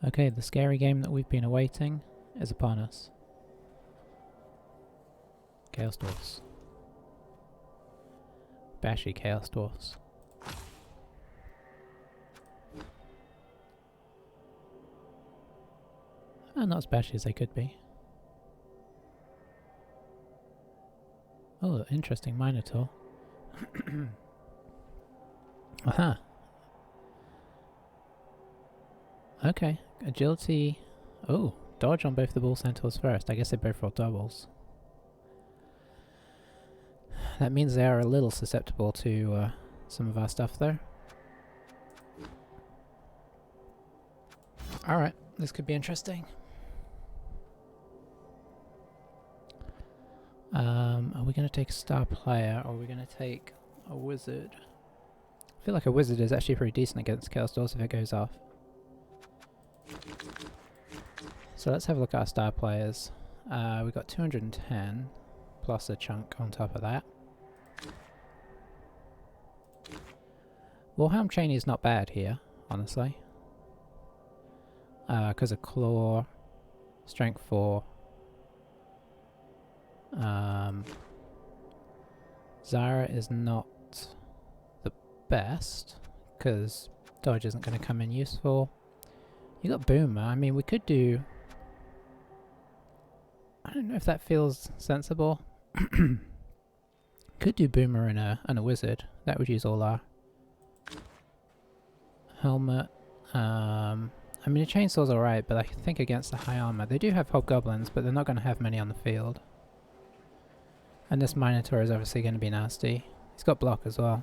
Okay, the scary game that we've been awaiting is upon us. Chaos Dwarfs. Bashy Chaos Dwarfs. Not as bashy as they could be. Oh, interesting Minotaur. Aha. Okay, agility. Oh, dodge on both the bull centaurs first. I guess they both roll doubles. That means they are a little susceptible to some of our stuff though. Alright, this could be interesting. Are we going to take a star player or are we going to take a wizard? I feel like a wizard is actually pretty decent against Chaos Dwarfs if it goes off. So let's have a look at our star players. We've got 210 plus a chunk on top of that. Warhelm Cheney is not bad here, honestly. Because of Claw, Strength 4. Zara is not the best, because dodge isn't going to come in useful. You got Boomer. I mean, we could do... I don't know if that feels sensible. Could do Boomer and a Wizard. That would use all our... Helmet. I mean, a Chainsaw's alright, but I think against the high armor... They do have Hobgoblins, but they're not going to have many on the field. And this Minotaur is obviously going to be nasty. He's got block as well.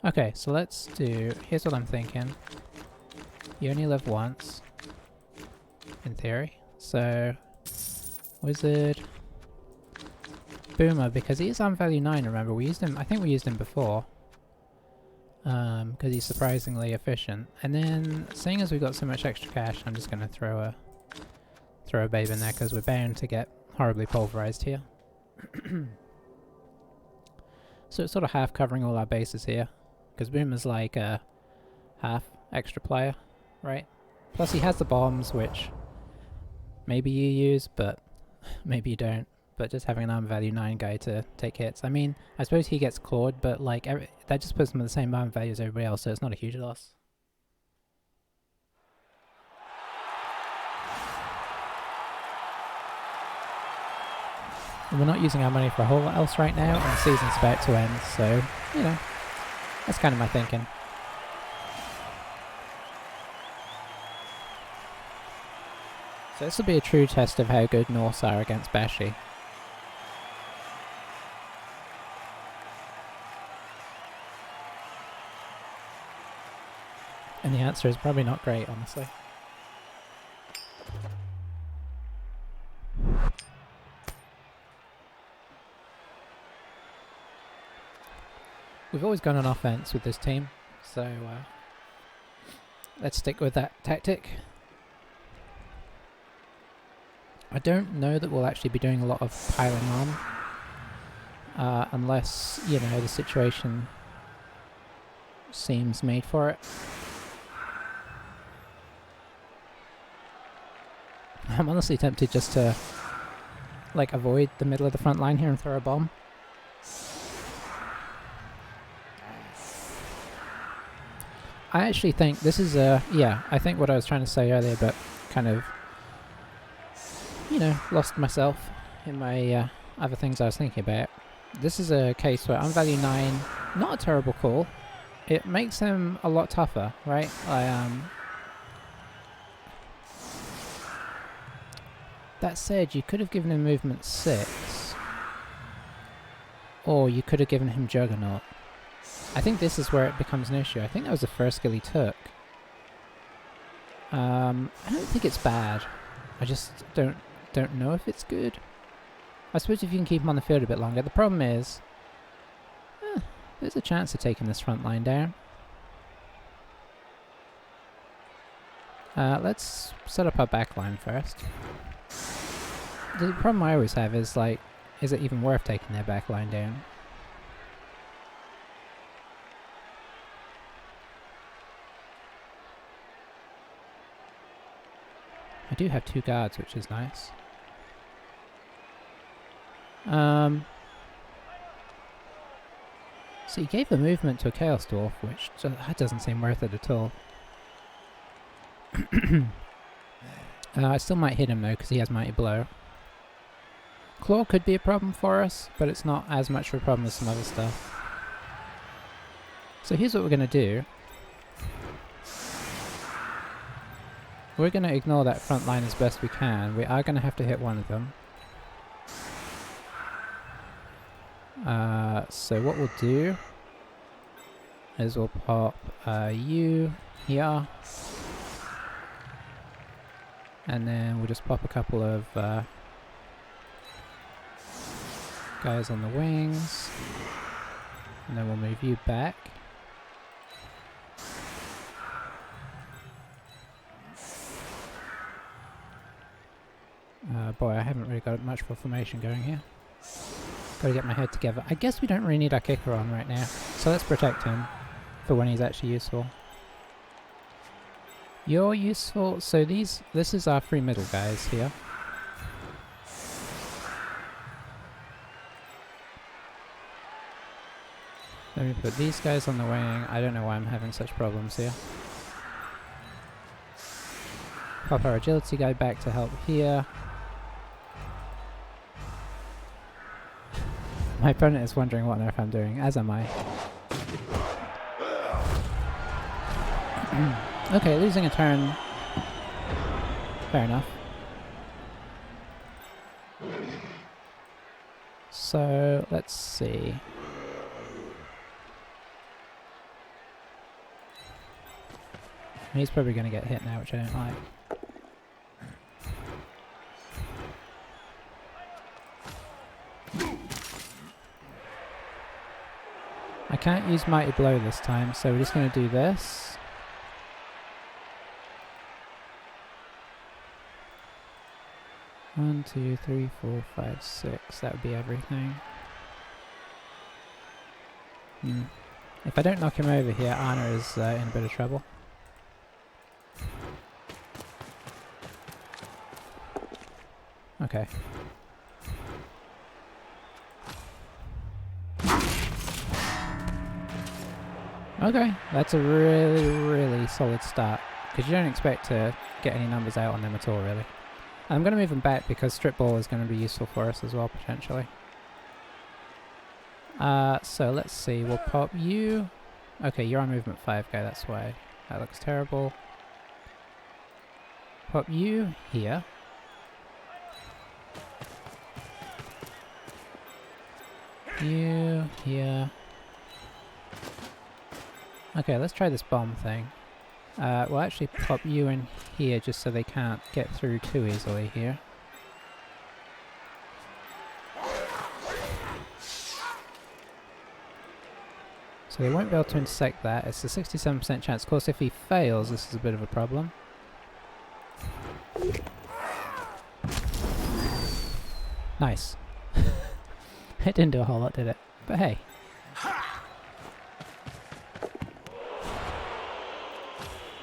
Okay, so let's do... Here's what I'm thinking. You only live once. In theory. So... Wizard... Boomer, because he is on value 9, remember. We used him... I think we used him before. Because he's surprisingly efficient. And then, seeing as we've got so much extra cash, I'm just going to throw a babe in there, because we're bound to get horribly pulverized here. So it's sort of half covering all our bases here. Because Boomer's like a half extra player, right? Plus he has the bombs, which maybe you use, but maybe you don't. But just having an armor value 9 guy to take hits. I mean, I suppose he gets clawed, but like that just puts him at the same armor value as everybody else, so it's not a huge loss. And we're not using our money for a whole lot else right now, and the season's about to end, so, you know, that's kind of my thinking. So this will be a true test of how good Norse are against Bashy. And the answer is probably not great, honestly. We've always gone on offense with this team, so let's stick with that tactic. I don't know that we'll actually be doing a lot of piling on, unless, you know, the situation seems made for it. I'm honestly tempted just to, like, avoid the middle of the front line here and throw a bomb. I actually think this is yeah, I think what I was trying to say earlier, but kind of, you know, lost myself in my other things I was thinking about. This is a case where on value 9, not a terrible call. It makes him a lot tougher, right? That said, you could have given him movement 6. Or you could have given him Juggernaut. I think this is where it becomes an issue. I think that was the first skill he took. I don't think it's bad. I just don't know if it's good. I suppose if you can keep him on the field a bit longer. The problem is, there's a chance of taking this front line down. Let's set up our back line first. The problem I always have is, like, is it even worth taking their back line down? I do have 2 guards, which is nice. So he gave the movement to a Chaos Dwarf, which that doesn't seem worth it at all. I still might hit him though, because he has Mighty Blow. Claw could be a problem for us, but it's not as much of a problem as some other stuff. So here's what we're going to do. We're going to ignore that front line as best we can. We are going to have to hit one of them. So what we'll do is we'll pop you here. And then we'll just pop a couple of guys on the wings. And then we'll move you back. Boy, I haven't really got much for formation going here. Gotta get my head together. I guess we don't really need our kicker on right now. So let's protect him for when he's actually useful. You're useful. So this is our 3 middle guys here. Let me put these guys on the wing. I don't know why I'm having such problems here. Pop our agility guy back to help here. My opponent is wondering what on earth I'm doing, as am I. Okay, losing a turn. Fair enough. So, let's see. He's probably going to get hit now, which I don't like. I can't use Mighty Blow this time, so we're just going to do this. One, two, three, 4, 5, 6. That would be everything. If I don't knock him over here, Anna is in a bit of trouble. Okay. Okay, that's a really, really solid start, because you don't expect to get any numbers out on them at all, really. I'm going to move them back because Strip Ball is going to be useful for us as well, potentially. So let's see, we'll pop you. Okay, you're on movement 5 guy, that's why. That looks terrible. Pop you here. You here. Okay, let's try this bomb thing. We'll actually pop you in here just so they can't get through too easily here. So they won't be able to intersect that. It's a 67% chance. Of course, if he fails, this is a bit of a problem. Nice. It didn't do a whole lot, did it? But hey.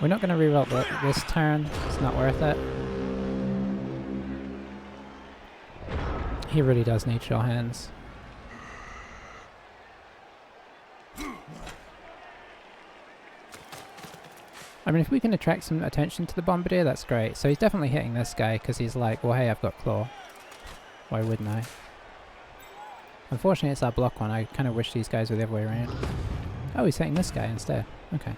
We're not going to reroll this turn. It's not worth it. He really does need sure hands. I mean, if we can attract some attention to the Bombardier, that's great. So he's definitely hitting this guy because he's like, well, hey, I've got Claw. Why wouldn't I? Unfortunately, it's our block one. I kind of wish these guys were the other way around. Oh, he's hitting this guy instead. Okay.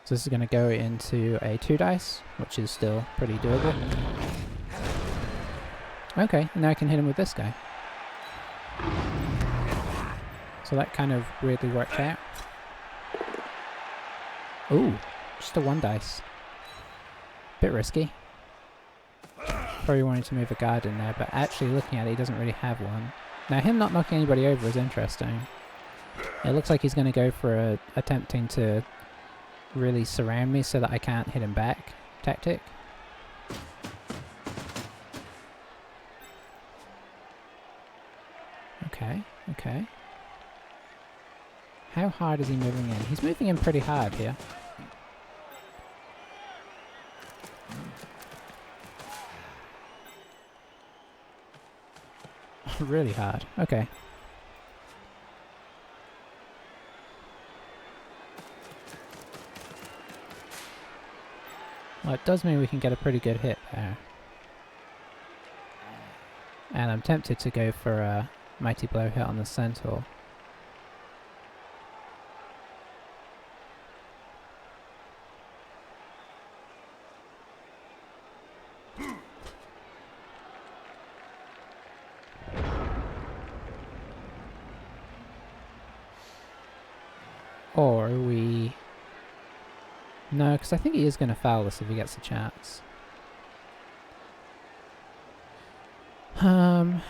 So this is going to go into a 2 dice, which is still pretty doable. Okay, and now I can hit him with this guy. So that kind of weirdly worked out. Ooh, just a 1 dice. Bit risky. Probably wanted to move a guard in there, but actually looking at it, he doesn't really have one. Now him not knocking anybody over is interesting. It looks like he's going to go for attempting to really surround me so that I can't hit him back tactic. Okay, okay. How hard is he moving in? He's moving in pretty hard here. really hard. Okay. Well, it does mean we can get a pretty good hit there. And I'm tempted to go for a Mighty Blow hit on the Centaur. Or we... No, because I think he is going to foul us if he gets a chance. Let's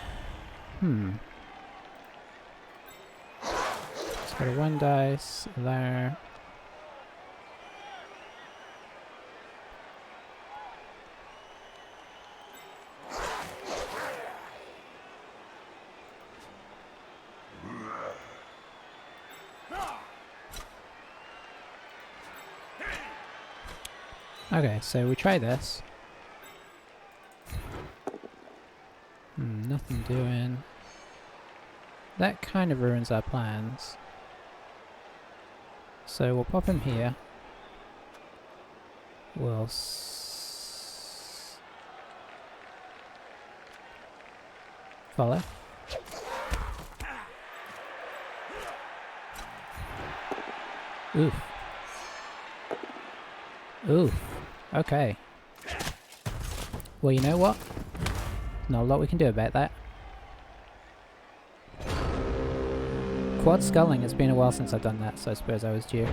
go to 1 dice there. Okay, so we try this. Nothing doing. That kind of ruins our plans. So we'll pop him here. We'll follow. Oof. Oof. Okay. Well, you know what? Not a lot we can do about that. Quad sculling, it's been a while since I've done that, so I suppose I was due.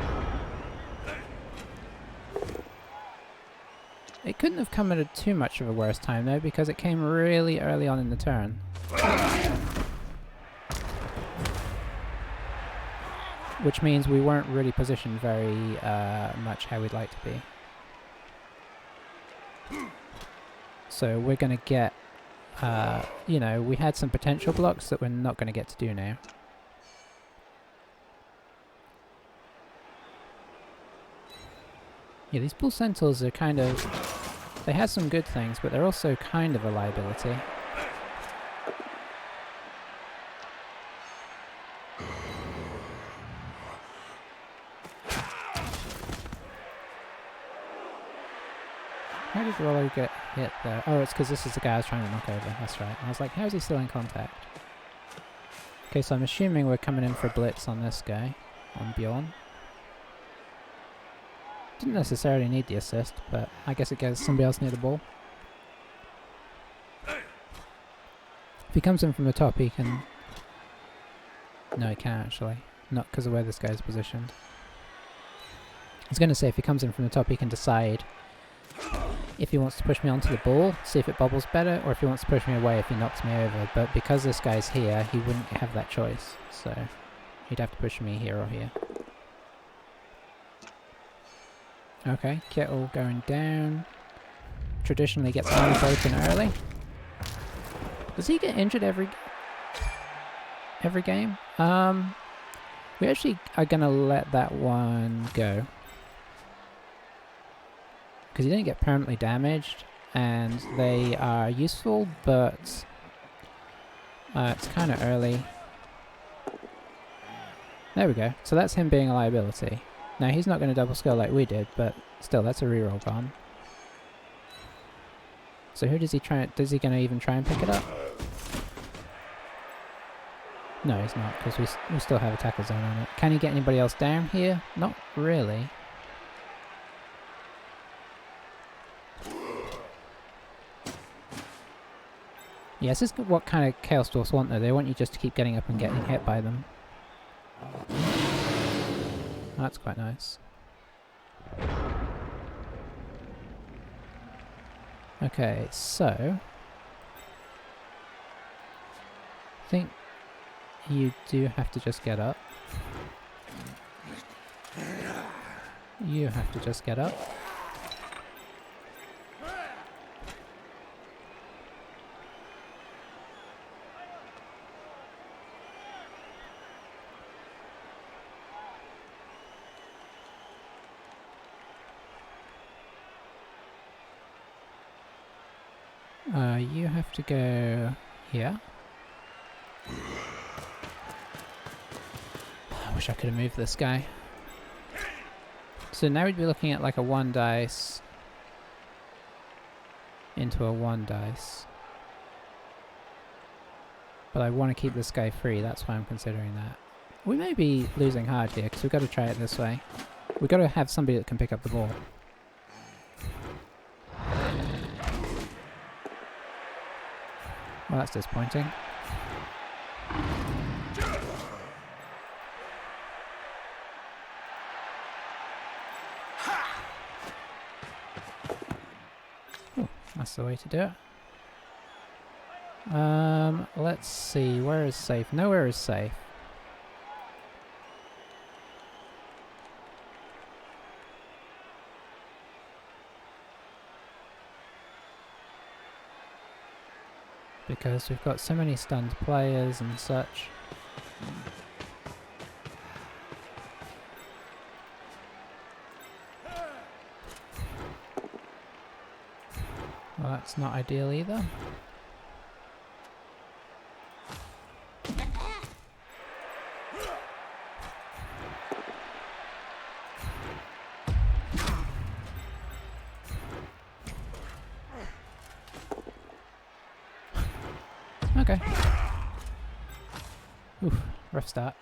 It couldn't have come at a too much of a worse time though, because it came really early on in the turn. Which means we weren't really positioned very much how we'd like to be. So we're going to get, you know, we had some potential blocks that we're not going to get to do now. Yeah, these bull centaurs are kind of, they have some good things, but they're also kind of a liability. How did Rollo get hit there? Oh, it's because this is the guy I was trying to knock over. That's right. I was like, how is he still in contact? Okay, so I'm assuming we're coming in for a blitz on this guy, on Bjorn. Didn't necessarily need the assist, but I guess it gets somebody else near the ball. If he comes in from the top, he can... No, he can't actually. Not because of where this guy's positioned. I was going to say, if he comes in from the top, he can decide if he wants to push me onto the ball, see if it bobbles better, or if he wants to push me away if he knocks me over. But because this guy's here, he wouldn't have that choice. So he'd have to push me here or here. Okay, Kettle going down. Traditionally gets arms open early. Does he get injured every game? We actually are going to let that one go. Because he didn't get permanently damaged, and they are useful, but it's kind of early. There we go. So that's him being a liability. Now he's not going to double skull like we did, but still, that's a reroll gone. So who does he try? Does he going to even try and pick it up? No, he's not, because we still have a tackle zone on it. Can he get anybody else down here? Not really. Yeah, this is what kind of Chaos Dwarfs want though. They want you just to keep getting up and getting hit by them. That's quite nice. Okay, so... I think you do have to just get up. You have to just get up. You have to go here. I wish I could have moved this guy. So now we'd be looking at like a 1 dice into a 1 dice. But I want to keep this guy free, that's why I'm considering that. We may be losing hard here, because we've got to try it this way. We've got to have somebody that can pick up the ball. Well, that's disappointing. Ooh, that's the way to do it. Let's see, where is safe? Nowhere is safe. Because we've got so many stunned players and such. Well, that's not ideal either. Okay. Oof, rough start.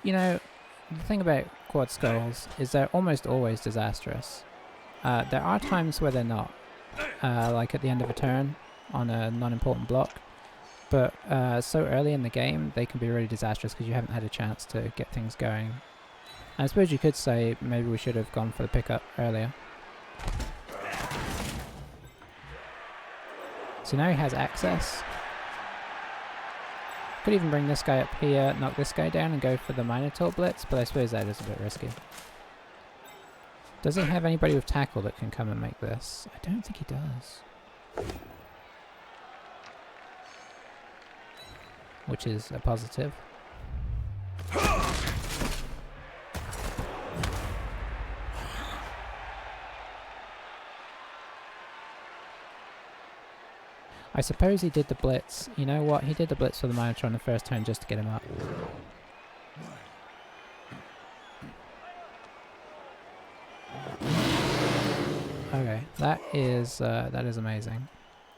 You know, the thing about quad skulls is they're almost always disastrous. There are times where they're not, like at the end of a turn on a non-important block, but so early in the game they can be really disastrous because you haven't had a chance to get things going. I suppose you could say maybe we should have gone for the pickup earlier. So now he has access. Could even bring this guy up here, knock this guy down and go for the Minotaur Blitz, but I suppose that is a bit risky. Does he have anybody with tackle that can come and make this? I don't think he does. Which is a positive. I suppose he did the blitz. You know what? He did the blitz for the Minotaur on the first turn just to get him up. Okay, that is amazing.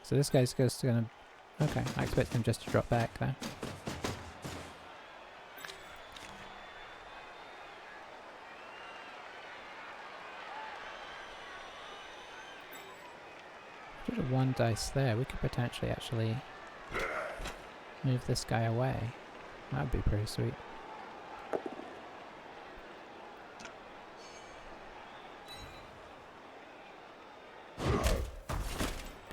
So this guy's just gonna... Okay, I expect him just to drop back there. Put a 1 dice there. We could potentially actually move this guy away. That would be pretty sweet.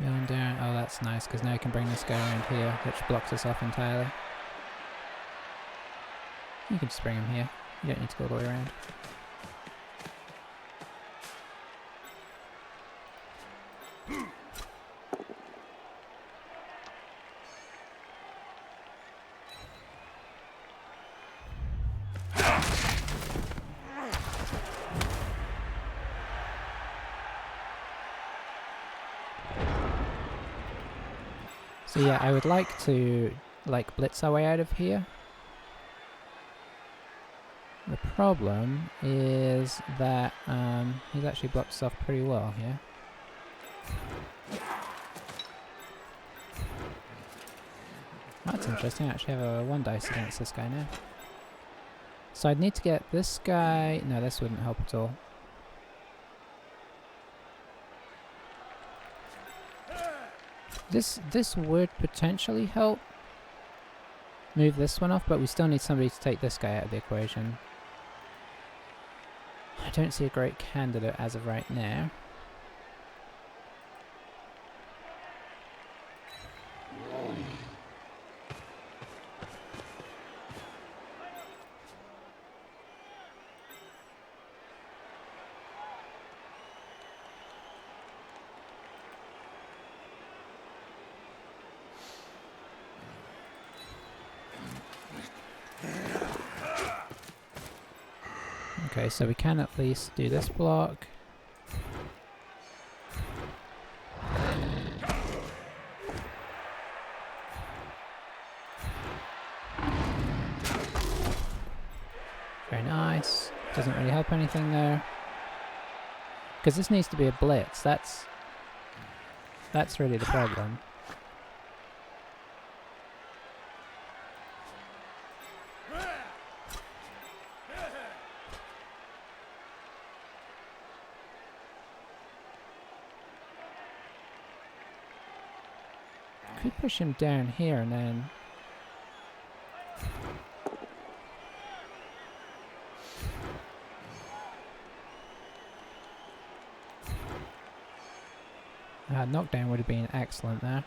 Going down. Oh, that's nice, because now I can bring this guy around here, which blocks us off entirely. You can just bring him here. You don't need to go all the way around. So yeah, I would like to blitz our way out of here. The problem is that he's actually blocked us off pretty well here. That's interesting, I actually have a 1 dice against this guy now. So I'd need to get this guy... No, this wouldn't help at all. This would potentially help move this one off, but we still need somebody to take this guy out of the equation. I don't see a great candidate as of right now. Okay, so we can at least do this block. Doesn't really help anything there. Because this needs to be a blitz. That's really the problem. Could push him down here and then... knockdown would have been excellent there.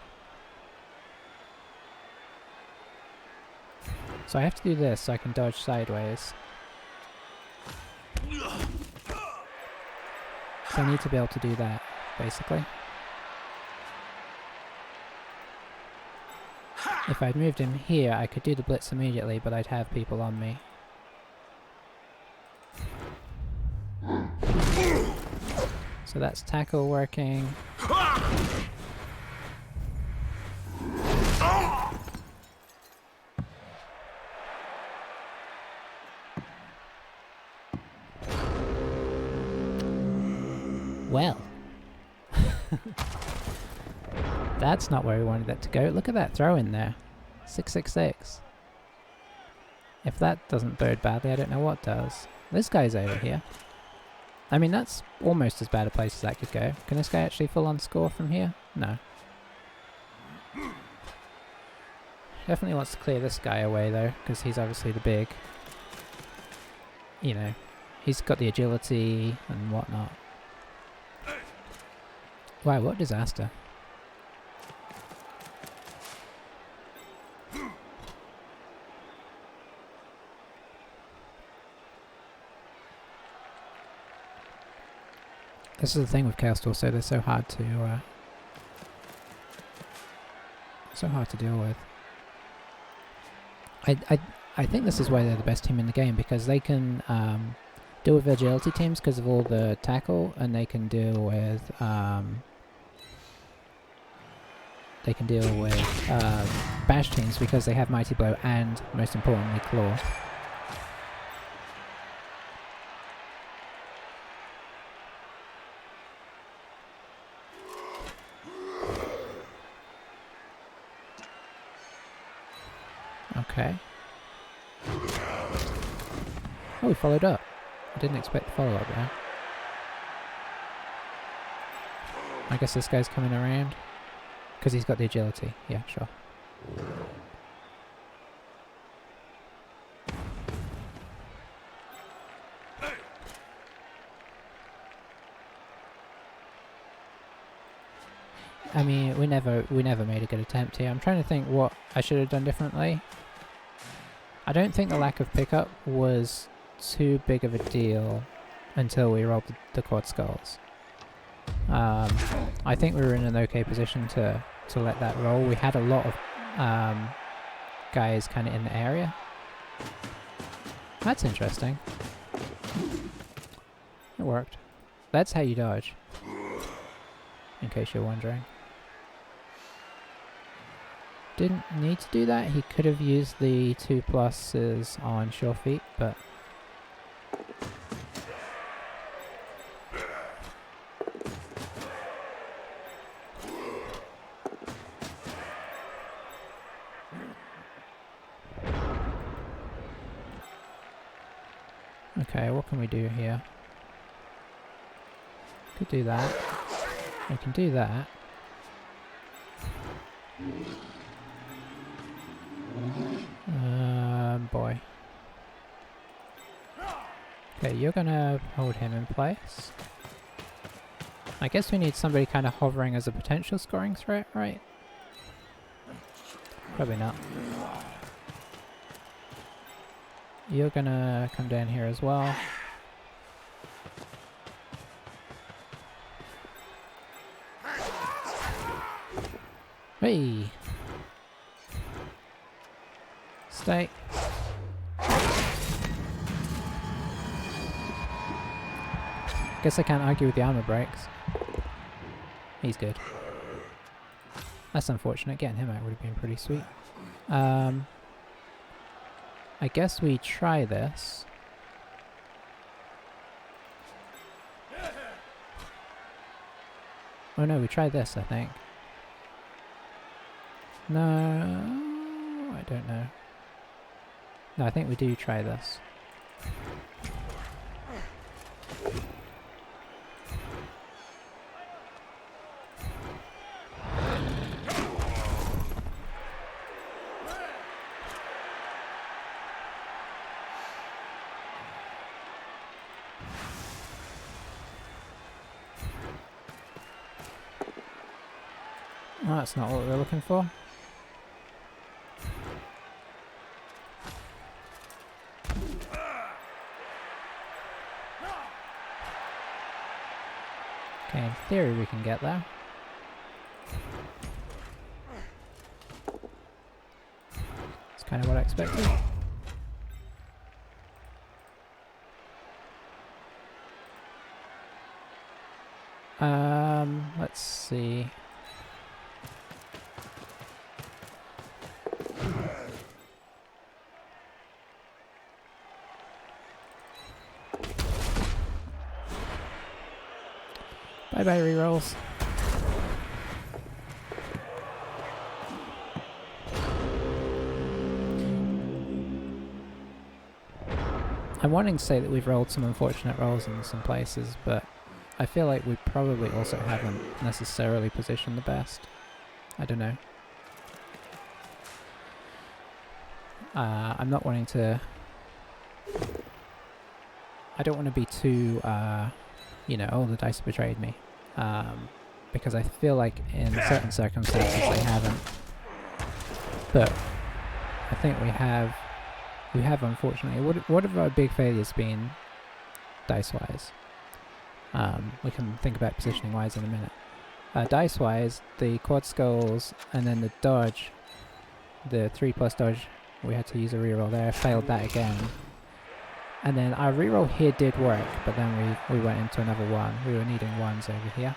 So I have to do this so I can dodge sideways. So I need to be able to do that, basically. If I'd moved him here, I could do the blitz immediately, but I'd have people on me. So that's tackle working. Well. That's not where we wanted that to go. Look at that throw in there. 666. If that doesn't bode badly, I don't know what does. This guy's over here. I mean, that's almost as bad a place as that could go. Can this guy actually full on score from here? No. Definitely wants to clear this guy away though, because he's obviously the big... You know, he's got the agility and whatnot. Wow, what disaster. This is the thing with Chaos Torso, they're so hard to deal with. I think this is why they're the best team in the game, because they can deal with agility teams because of all the tackle, and they can deal with bash teams because they have Mighty Blow and, most importantly, Claw. Okay. Oh, we followed up. I didn't expect the follow-up there. I guess this guy's coming around. Because he's got the agility. Yeah, sure. I mean, we never made a good attempt here. I'm trying to think what I should have done differently. I don't think the lack of pickup was too big of a deal until we rolled the quad skulls. I think we were in an okay position to let that roll. We had a lot of guys kind of in the area. That's interesting. It worked. That's how you dodge, in case you're wondering. Didn't need to do that. He could have used the 2+ on Sure Feet, but... Okay, what can we do here? Could do that. We can do that. Boy. Okay, you're gonna hold him in place. I guess we need somebody kind of hovering as a potential scoring threat, right? Probably not. You're gonna come down here as well. Hey! Stay. Guess I can't argue with the armor breaks. He's good. That's unfortunate. Getting him out would have been pretty sweet. I guess we try this. Oh no, we tried this, I think. No, I don't know. No, I think we do try this. Oh, that's not what we're looking for. Okay, in theory we can get there. It's kind of what I expected. Let's see. Bye bye rerolls. I'm wanting to say that we've rolled some unfortunate rolls in some places, but I feel like we probably also haven't necessarily positioned the best. I don't know. I'm not wanting to... I don't want to be too, you know, oh, the dice betrayed me. Because I feel like in certain circumstances they haven't. But I think we have unfortunately. What have our big failures been, dice-wise? We can think about positioning-wise in a minute. Dice-wise, the quad skulls and then the dodge, the 3+ dodge, we had to use a reroll there, failed that again. And then our reroll here did work, but then we went into another one. We were needing ones over here.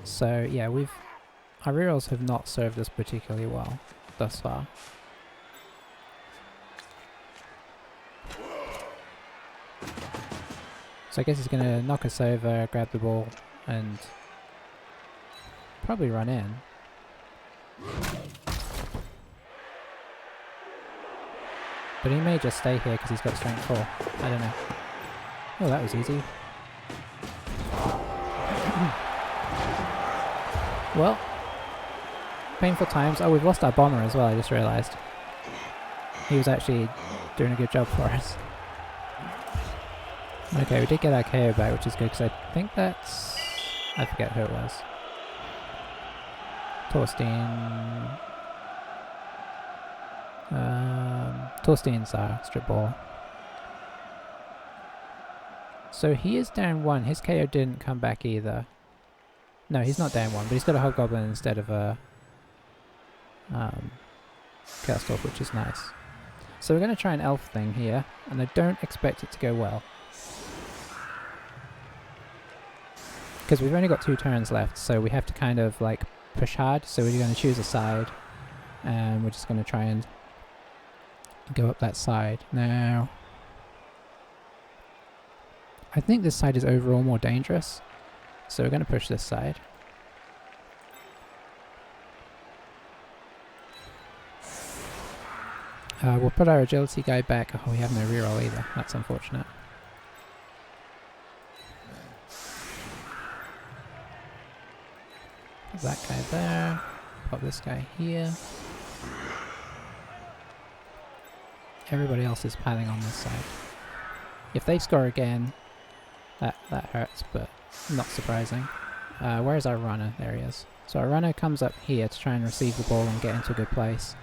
So yeah, our rerolls have not served us particularly well thus far. So I guess he's gonna knock us over, grab the ball, and probably run in. But he may just stay here because he's got strength 4. I don't know. Oh, that was easy. Well, painful times. Oh, we've lost our bomber as well, I just realised. He was actually doing a good job for us. Okay, we did get our KO back, which is good, because I think that's... I forget who it was. Torstein... Torstein's our strip ball. So he is down 1. His KO didn't come back either. No, he's not down 1, but he's got a hobgoblin instead of a cast off, which is nice. So we're going to try an elf thing here, and I don't expect it to go well. Because we've only got 2 turns left, so we have to kind of like push hard, so we're going to choose a side, and we're just going to try and go up that side. Now, I think this side is overall more dangerous, so we're going to push this side. We'll put our agility guy back. Oh, we have no reroll either. That's unfortunate. Put that guy there. Pop this guy here. Everybody else is piling on this side. If they score again, that hurts, but not surprising. Where's our runner? There he is. So our runner comes up here to try and receive the ball and get into a good place.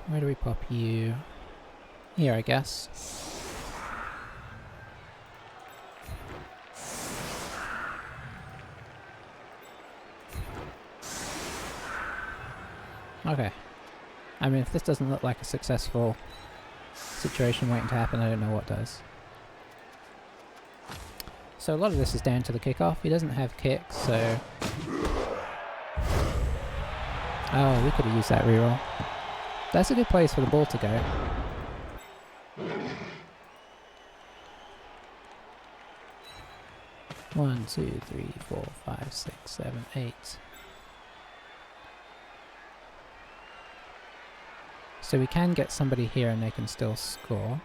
Where do we pop you? Here, I guess. Okay. I mean, if this doesn't look like a successful situation waiting to happen, I don't know what does. So a lot of this is down to the kickoff. He doesn't have kicks, so... Oh, we could have used that reroll. That's a good place for the ball to go. One, two, three, 4, 5, 6, 7, 8. So we can get somebody here and they can still score.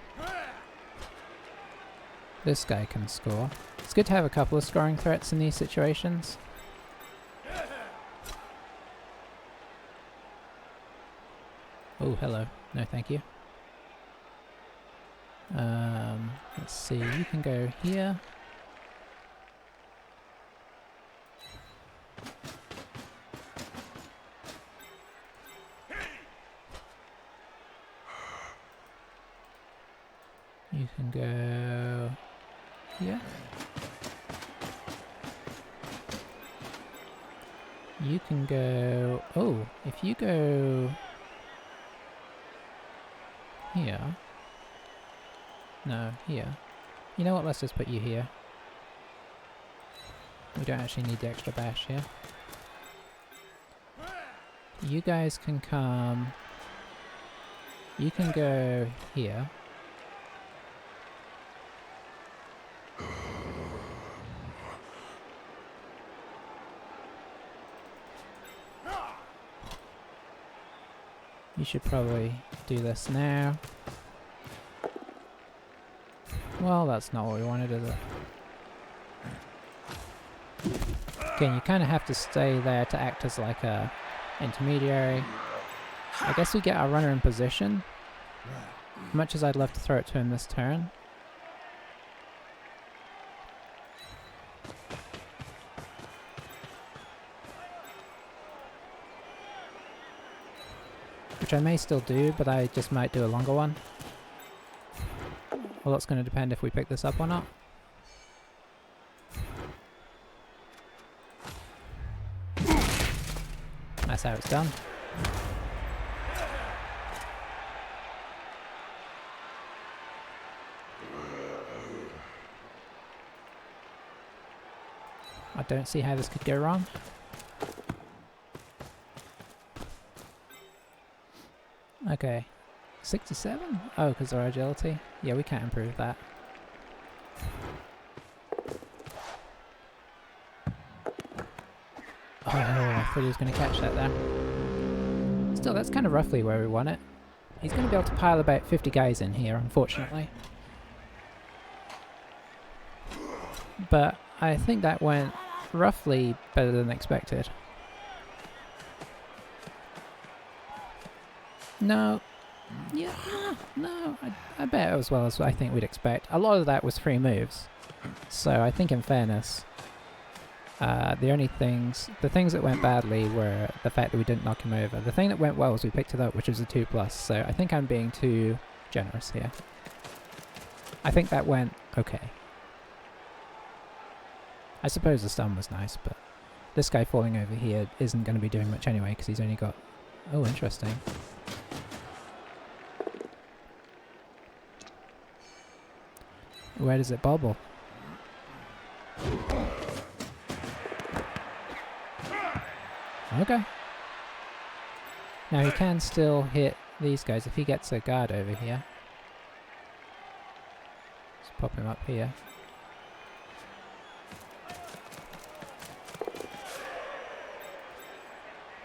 This guy can score. It's good to have a couple of scoring threats in these situations. Oh, hello. No, thank you. Let's see. You can go here. You can go here. You can go... Oh, if you go here... No, here. You know what, let's just put you here. We don't actually need the extra bash here. You guys can come... You can go here. You should probably do this now. Well, that's not what we wanted, is it? Again, you kind of have to stay there to act as like a intermediary. I guess we get our runner in position. Much as I'd love to throw it to him this turn. Which I may still do, but I just might do a longer one. Well, that's going to depend if we pick this up or not. That's how it's done. I don't see how this could go wrong. Okay. 67? Oh, because of our agility? Yeah, we can't improve that. Oh, I thought he was going to catch that there. Still, that's kind of roughly where we want it. He's going to be able to pile about 50 guys in here, unfortunately. But I think that went roughly better than expected. No. Yeah, no, I bet as well as I think we'd expect. A lot of that was free moves. So I think in fairness, the things that went badly were the fact that we didn't knock him over. The thing that went well was we picked it up, which was a 2+, so I think I'm being too generous here. I think that went okay. I suppose the stun was nice, but this guy falling over here isn't going to be doing much anyway, because he's only got... Oh, interesting. Where does it bobble? Okay. Now he can still hit these guys if he gets a guard over here. Let's pop him up here.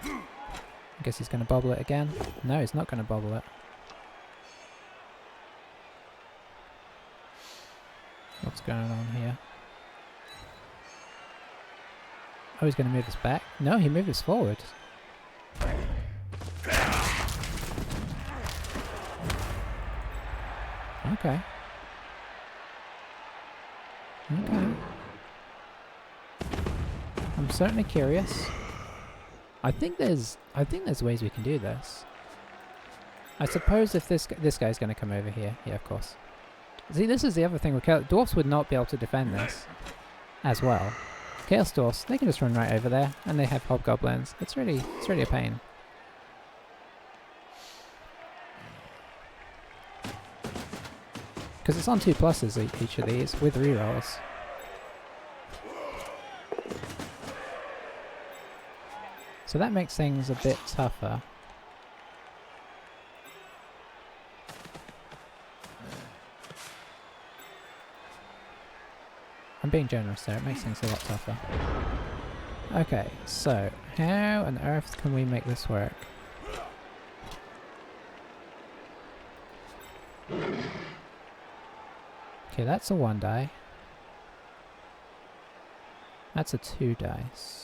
I guess he's going to bobble it again. No, he's not going to bobble it. What's going on here? Oh, he's going to move us back? No, he moved us forward. Okay. Okay. I'm certainly curious. I think there's ways we can do this. I suppose if this guy's going to come over here. Yeah, of course. See, this is the other thing with Chaos. Dwarfs would not be able to defend this as well. Chaos Dwarfs, they can just run right over there, and they have Hobgoblins. It's really a pain. Because it's on 2+s each of these, with rerolls. So that makes things a bit tougher. I'm being generous there, it makes things a lot tougher. Okay, so how on earth can we make this work? Okay, that's a 1 die. That's a 2 dice.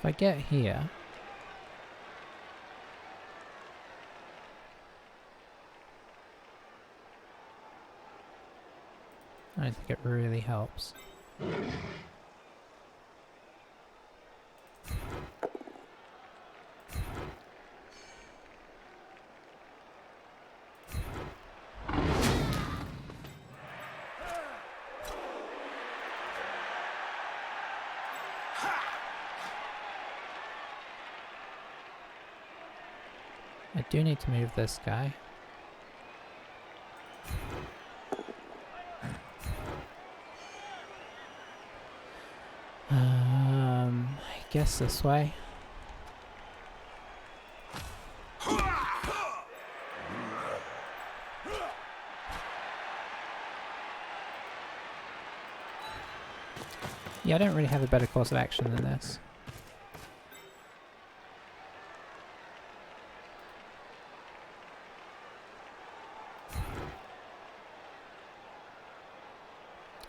If I get here... I don't think it really helps. I do need to move this guy. I guess this way. Yeah, I don't really have a better course of action than this.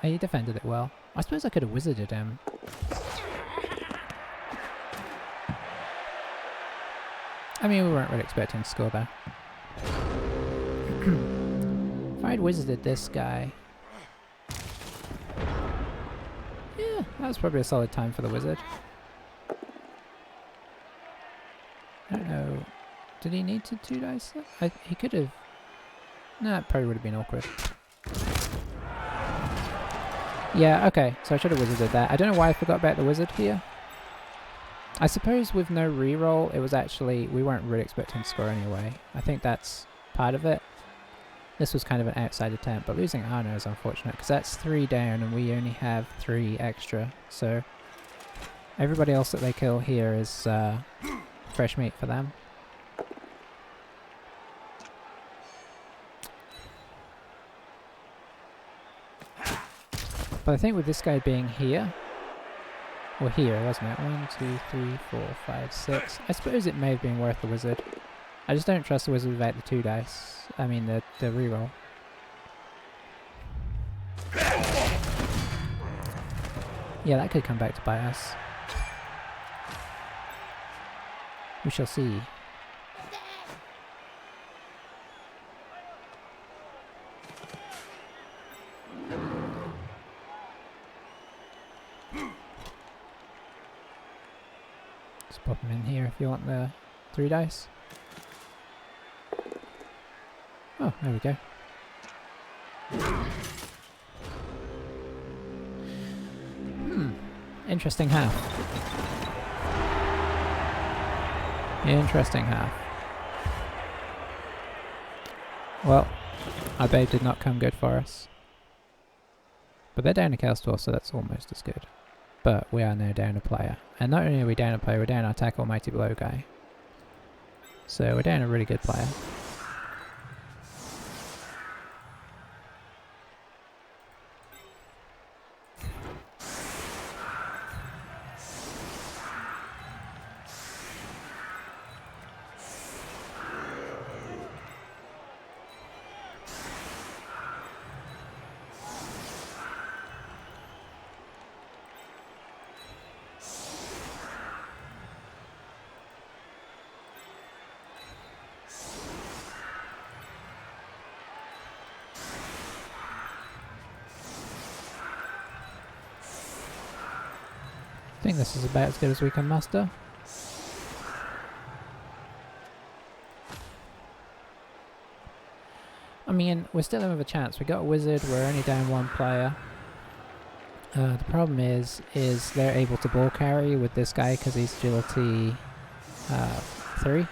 Oh, he defended it well. I suppose I could have wizarded him. I mean, we weren't really expecting to score there. If I'd wizarded this guy... Yeah, that was probably a solid time for the wizard. I don't know... Did he need to 2 dice? He could have... Nah, it probably would have been awkward. Yeah, okay, so I should have wizarded that. I don't know why I forgot about the wizard here. I suppose with no reroll, it was actually... We weren't really expecting to score anyway. I think that's part of it. This was kind of an outside attempt, but losing Arno is unfortunate, because that's 3 down and we only have 3 extra, so... Everybody else that they kill here is fresh meat for them. But I think with this guy being here, or here, wasn't it? 1, 2, 3, 4, 5, 6. I suppose it may have been worth the wizard. I just don't trust the wizard without the 2 dice. I mean, the reroll. Yeah, that could come back to bite us. We shall see. Just pop them in here if you want the 3 dice. Oh, there we go. Interesting half. Interesting half. Well, our babe did not come good for us. But they're down a Kelstwall, so that's almost as good. But we are now down a player. And not only are we down a player, we're down our tackle mighty blow guy. So we're down a really good player. think this is about as good as we can muster. I mean, we're still in with a chance. We got a wizard, we're only down one player. The problem is they're able to ball carry with this guy because he's agility 3.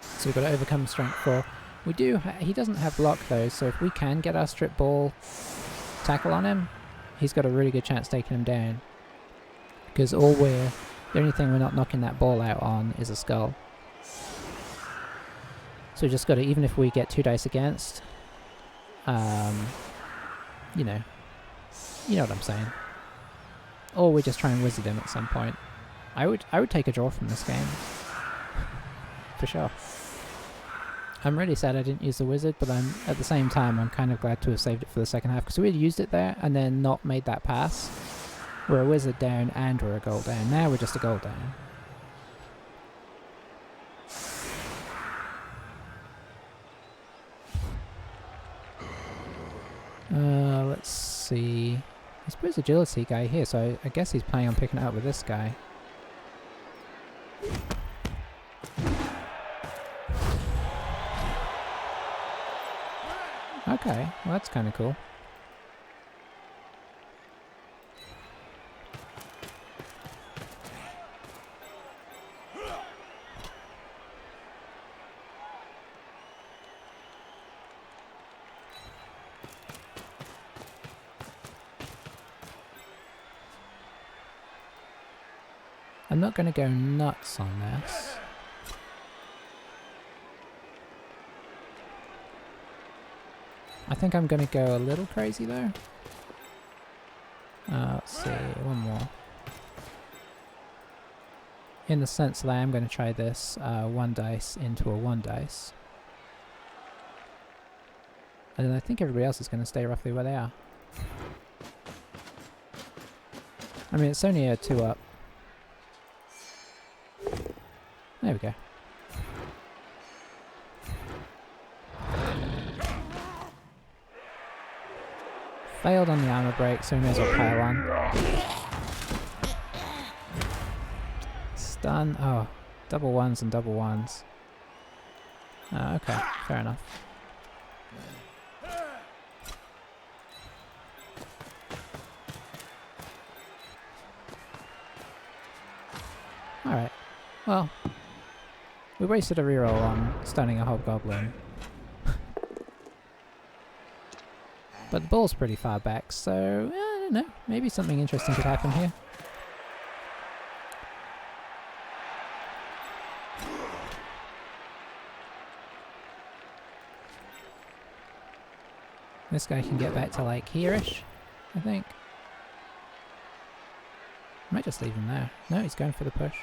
So we've got to overcome strength 4. We do. He doesn't have block though, so if we can get our strip ball tackle on him, he's got a really good chance taking him down. Because the only thing we're not knocking that ball out on is a skull. So we just got to, even if we get 2 dice against, you know what I'm saying. Or we just try and wizard him at some point. I would take a draw from this game. For sure. I'm really sad I didn't use the wizard, but at the same time I'm kind of glad to have saved it for the second half, because we had used it there and then not made that pass. We're a wizard down and we're a goal down. Now we're just a goal down. Let's see. I suppose agility guy here, so I guess he's planning on picking it up with this guy. Okay, well that's kind of cool. I'm not going to go nuts on this. I think I'm going to go a little crazy though. Let's see, one more. In the sense that I am going to try this 1 dice into a 1 dice. And then I think everybody else is going to stay roughly where they are. I mean, it's only a 2 up. There we go. Failed on the armor break, so we may as well pile on. Stun. Oh, double ones and double ones. Okay, fair enough. Alright, well, we wasted a reroll on stunning a hobgoblin. But the ball's pretty far back, so I don't know, maybe something interesting could happen here. This guy can get back to like here-ish, I think. Might just leave him there. No, he's going for the push.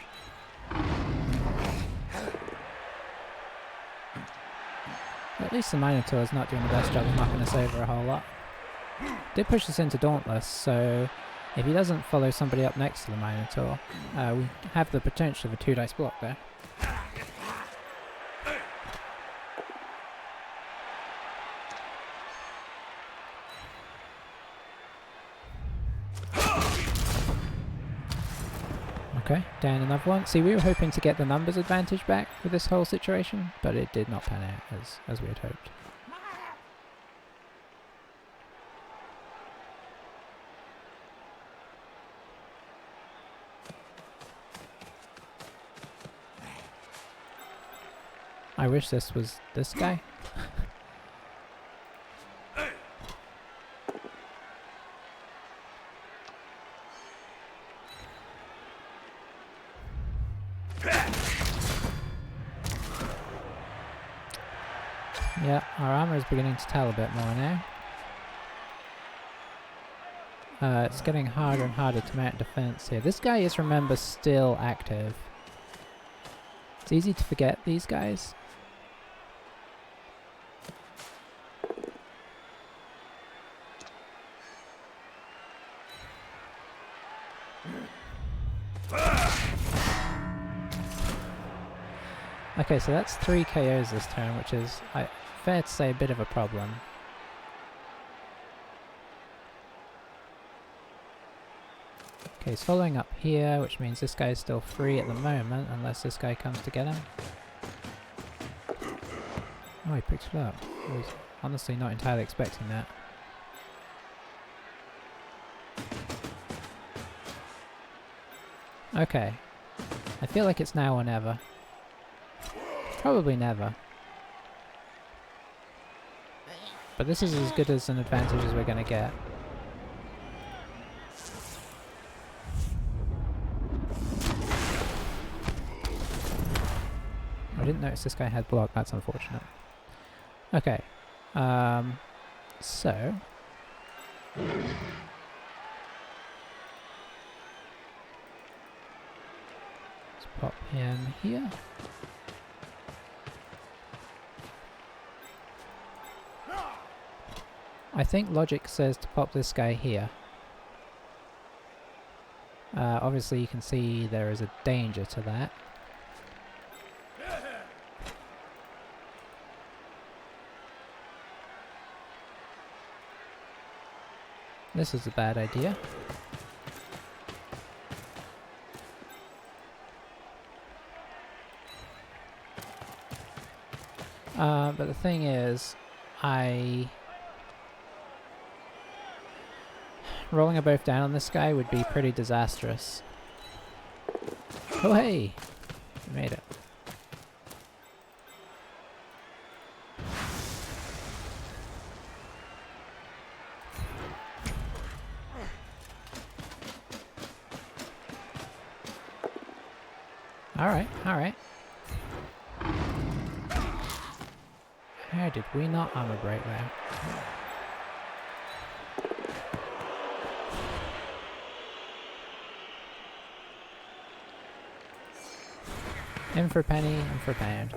At least the Minotaur is not doing the best job of knocking us over a whole lot. Did push us into Dauntless, so if he doesn't follow somebody up next to the Minotaur, we have the potential of a 2 dice block there. Okay, down another one. See, we were hoping to get the numbers advantage back with this whole situation, but it did not pan out as we had hoped. I wish this was this guy. Yeah, our armor is beginning to tell a bit more now. It's getting harder and harder to mount defense here. This guy is, remember, still active. It's easy to forget these guys. Okay, so that's 3 KOs this turn, which is, fair to say, a bit of a problem. Okay, he's following up here, which means this guy is still free at the moment, unless this guy comes to get him. Oh, he picked it up. I was honestly not entirely expecting that. Okay. I feel like it's now or never. Probably never. But this is as good as an advantage as we're going to get. I didn't notice this guy had block, that's unfortunate. Okay. So... let's pop him here. I think logic says to pop this guy here. Obviously you can see there is a danger to that. This is a bad idea. But the thing is, rolling a both down on this guy would be pretty disastrous. Oh hey! We made it. Alright, alright. How did we not armor break there? In for a penny, in for a pound.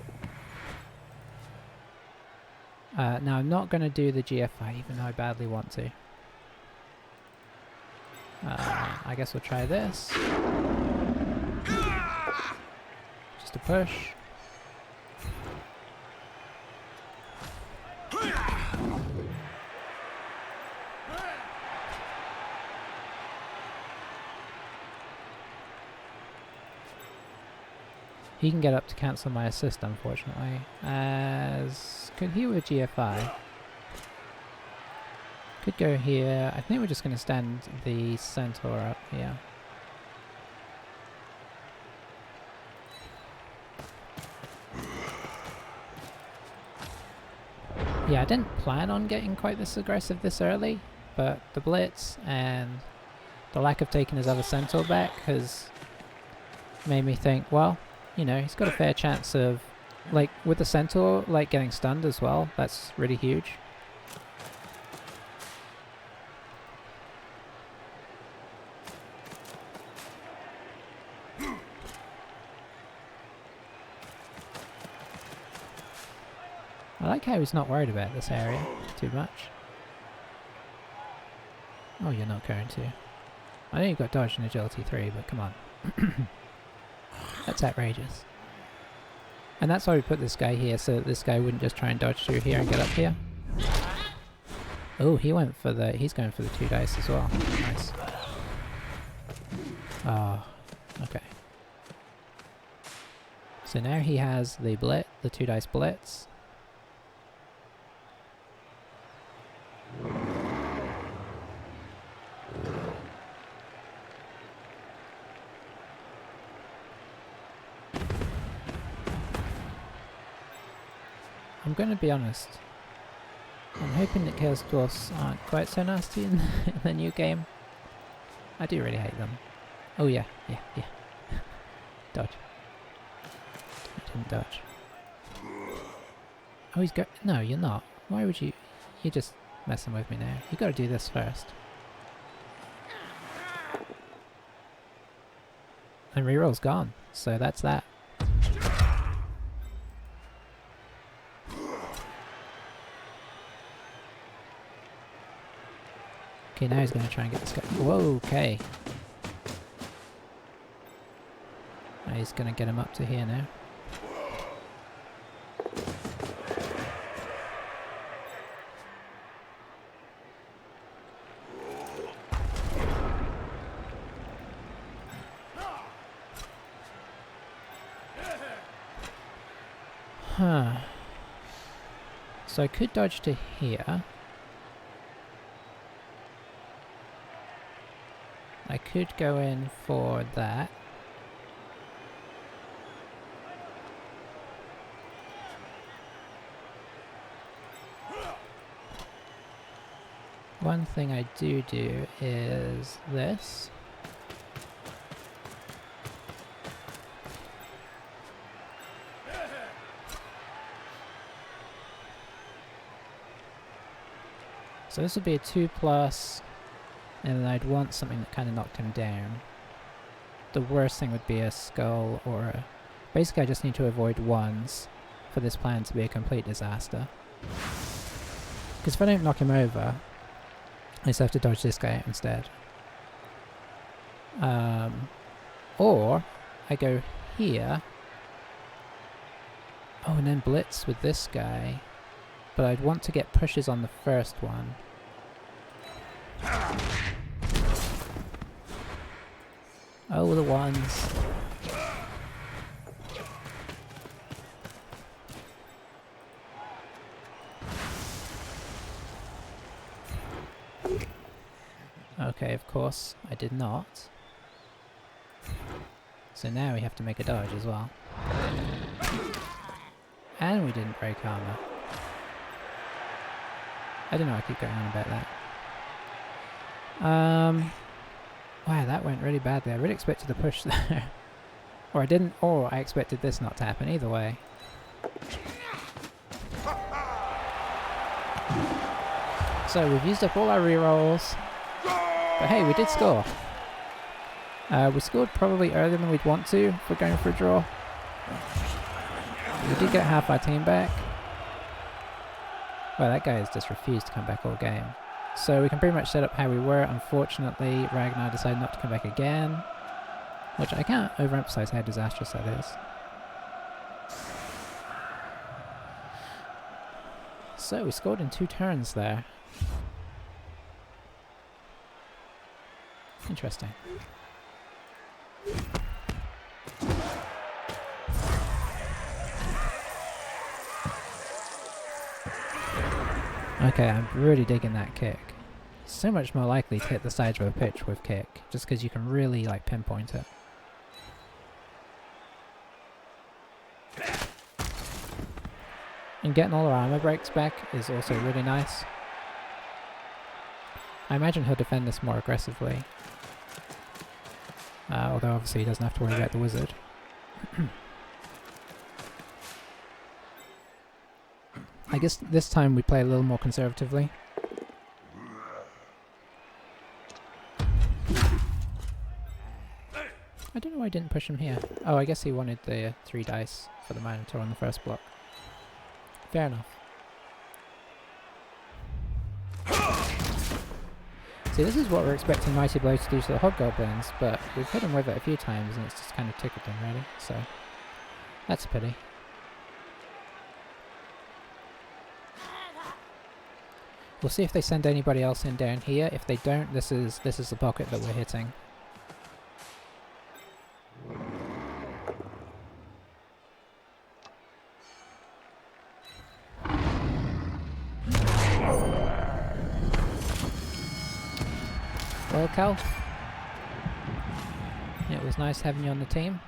Now I'm not going to do the GFI even though I badly want to. I guess we'll try this. Just a push. He can get up to cancel my assist, unfortunately. As could he with GFI? Could go here. I think we're just going to stand the centaur up here. Yeah, I didn't plan on getting quite this aggressive this early, but the blitz and the lack of taking his other centaur back has made me think, well, you know, he's got a fair chance of, like, with the centaur, like, getting stunned as well. That's really huge. I like how he's not worried about this area too much. Oh, you're not going to. I know you've got dodge and agility 3, but come on. That's outrageous. And that's why we put this guy here, so that this guy wouldn't just try and dodge through here and get up here. Oh, he went for the... he's going for the 2 dice as well. Nice. Oh, okay. So now he has the 2 dice blitz. I'm going to be honest. I'm hoping that Chaos Dwarfs aren't quite so nasty in the new game. I do really hate them. Oh yeah. Dodge. I didn't dodge. Oh, he's no, you're not. Why would you... you're just messing with me now. You gotta do this first. And reroll's gone, so that's that. Okay, now he's going to try and get this guy. Whoa, okay. Now he's going to get him up to here now. Huh. So I could dodge to here. I could go in for that. One thing I do is this. So this would be a 2+, and then I'd want something that kind of knocked him down. The worst thing would be a skull or a... Basically I just need to avoid 1s for this plan to be a complete disaster. Because if I don't knock him over, I just have to dodge this guy out instead. Or I go here. Oh, and then blitz with this guy. But I'd want to get pushes on the first one. Oh, the 1s. Okay, of course, I did not. So now we have to make a dodge as well. And we didn't break armor. I don't know, I keep going on about that. Wow, that went really badly. I really expected the push there. Or I didn't, or I expected this not to happen, either way. So we've used up all our rerolls. But hey, we did score. We scored probably earlier than we'd want to if we're going for a draw. We did get half our team back. Well, that guy has just refused to come back all game. So we can pretty much set up how we were. Unfortunately, Ragnar decided not to come back again. Which I can't overemphasize how disastrous that is. So we scored in 2 turns there. Interesting. Okay, I'm really digging that kick. So much more likely to hit the sides of a pitch with kick, just because you can really like pinpoint it. And getting all our armor breaks back is also really nice. I imagine he'll defend this more aggressively. Although obviously he doesn't have to worry about the wizard. I guess this time we play a little more conservatively. I don't know why I didn't push him here. Oh, I guess he wanted the 3 dice for the Minotaur on the first block. Fair enough. See, this is what we're expecting Mighty Blow to do to the Hobgoblins, but we've hit him with it a few times and it's just kind of tickled them really, so that's a pity. We'll see if they send anybody else in down here. If they don't, this is the pocket that we're hitting. Well, Cal, it was nice having you on the team.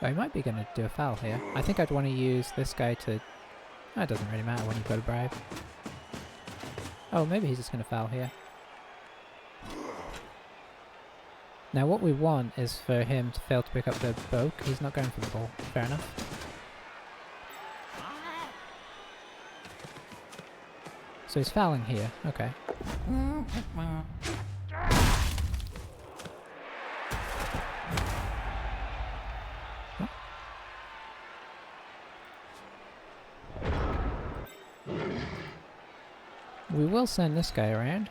I might be going to do a foul here. I think I'd want to use this guy to... It doesn't really matter when you've got a bribe. Oh, maybe he's just going to foul here. Now what we want is for him to fail to pick up the bow. He's not going for the ball. Fair enough. So he's fouling here. Okay. We will send this guy around.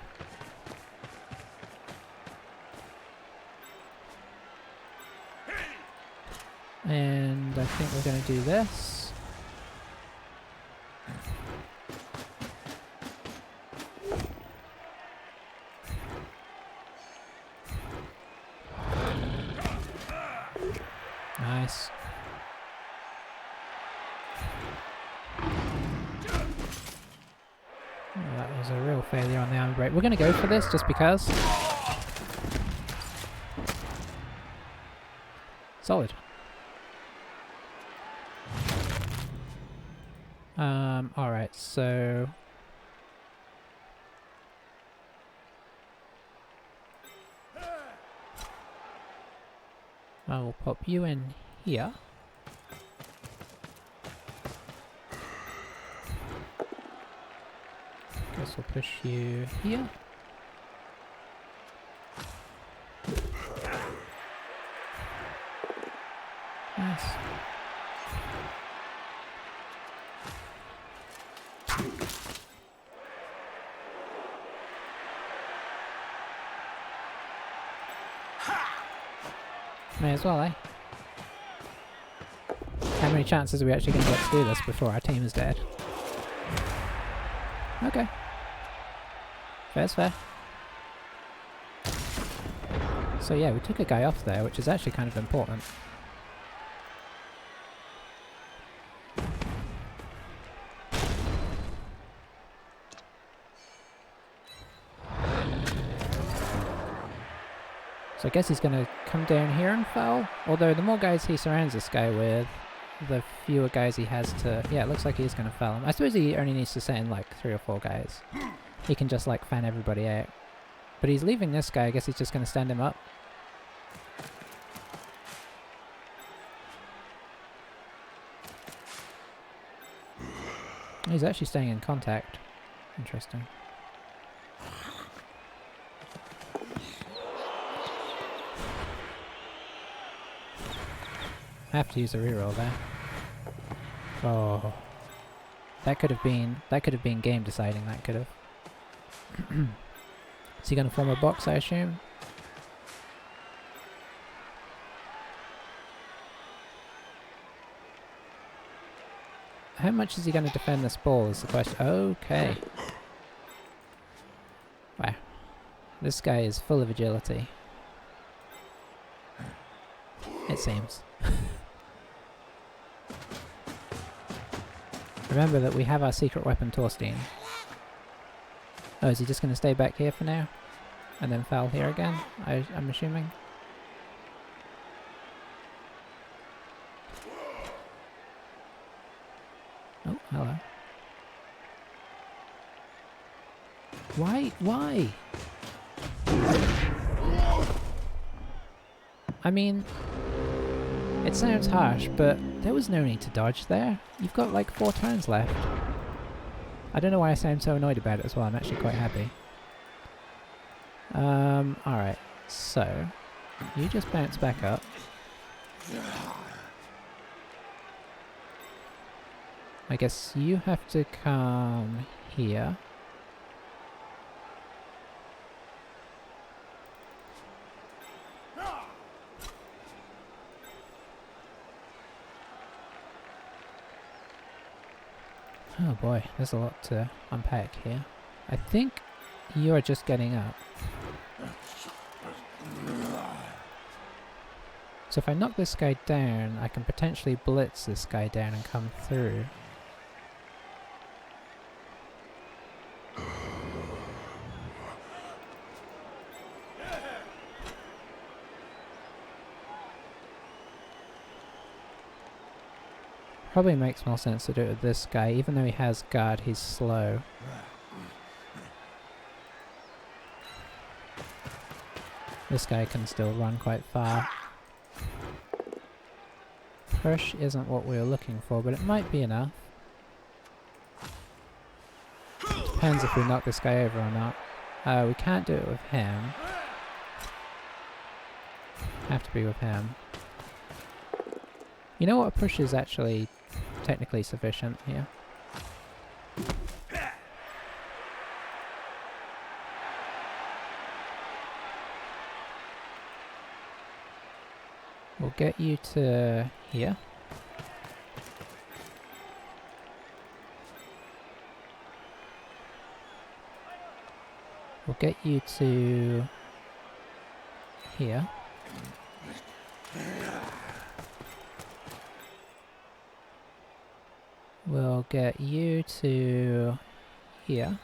And I think we're going to do this. Nice. Oh, that was a real failure on the armor break. We're going to go for this just because. Solid. Alright, so... I will pop you in here. Guess we'll push you here. Nice. May as well, eh? How many chances are we actually going to get to do this before our team is dead? Okay. Fair's fair. So yeah, we took a guy off there, which is actually kind of important. So I guess he's going to come down here and foul. Although the more guys he surrounds this guy with, the fewer guys he has to... Yeah, it looks like he's going to foul him. I suppose he only needs to set in like 3 or 4 guys. He can just like fan everybody out. But he's leaving this guy. I guess he's just going to stand him up. He's actually staying in contact. Interesting. I have to use a reroll there. Oh, that could have been game deciding. That could have. Is he going to form a box? I assume. How much is he going to defend this ball? Is the question. Okay. Wow, this guy is full of agility. It seems. Remember that we have our secret weapon, Torstein. Oh, is he just going to stay back here for now? And then foul here again? I'm assuming. Oh, hello. Why? Why? I mean... It sounds harsh, but there was no need to dodge there. You've got like 4 turns left. I don't know why I sound so annoyed about it as well. I'm actually quite happy. Alright. So, you just bounce back up. I guess you have to come here. Oh boy, there's a lot to unpack here. I think you are just getting up. So if I knock this guy down, I can potentially blitz this guy down and come through. Probably makes more sense to do it with this guy. Even though he has guard, he's slow. This guy can still run quite far. Push isn't what we were looking for, but it might be enough. Depends if we knock this guy over or not. We can't do it with him. Have to be with him. You know what? A push is actually technically sufficient here. We'll get you to here. We'll get you to here. We'll get you to here.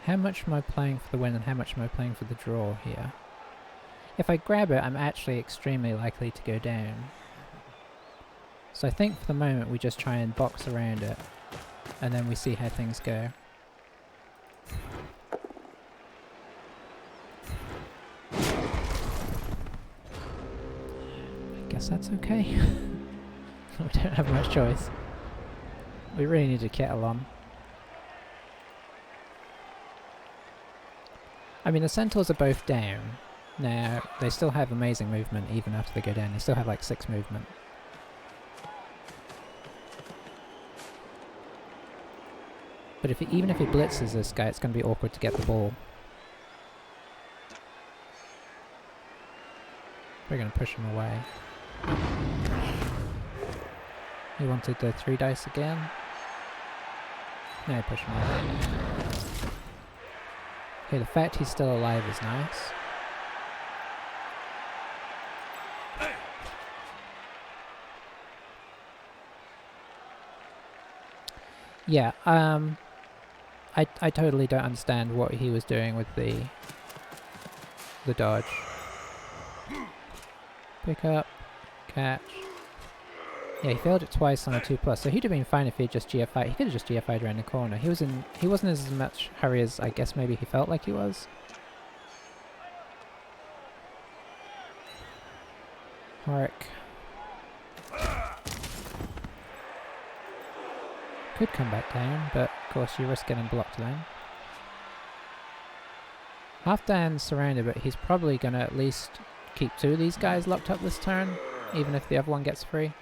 How much am I playing for the win and how much am I playing for the draw here? If I grab it, I'm actually extremely likely to go down. So I think for the moment we just try and box around it, and then we see how things go. I guess that's okay. We don't have much choice. We really need to kettle on. I mean, the centaurs are both down. Now, they still have amazing movement even after they go down. They still have like 6 movement. But if even if he blitzes this guy, it's going to be awkward to get the ball. We're going to push him away. He wanted the 3 dice again. Now push him away. Okay, the fact he's still alive is nice. Yeah, I totally don't understand what he was doing with the dodge. Pick up, catch. Yeah, he failed it twice on a 2+, so he'd have been fine if he had just GFI'd. He could have just GFI'd around the corner. He wasn't as much hurry as I guess maybe he felt like he was. Horrick. Could come back down, but of course you risk getting blocked down. Halfdan's surrounded, but he's probably going to at least keep 2 of these guys locked up this turn, even if the other one gets free.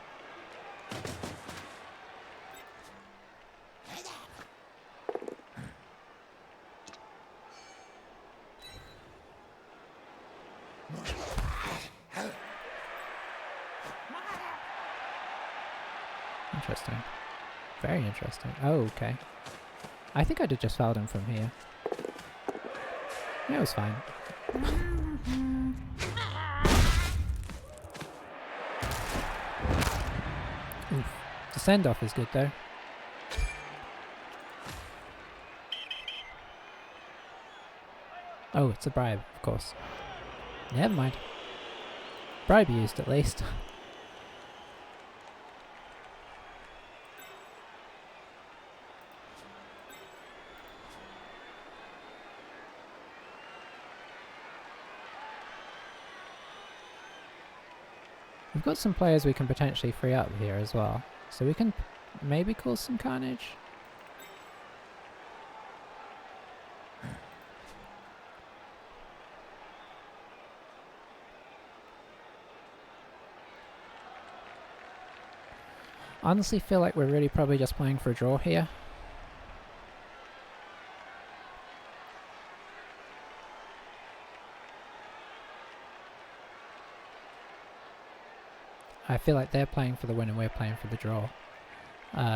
Interesting. Very interesting. Oh, okay. I think I'd have just fouled him from here. Yeah, it was fine. Oof. The send-off is good though. Oh, it's a bribe, of course. Never mind. Bribe used at least. We've got some players we can potentially free up here as well, so we can maybe cause some carnage. Honestly feel like we're really probably just playing for a draw here. I feel like they're playing for the win and we're playing for the draw.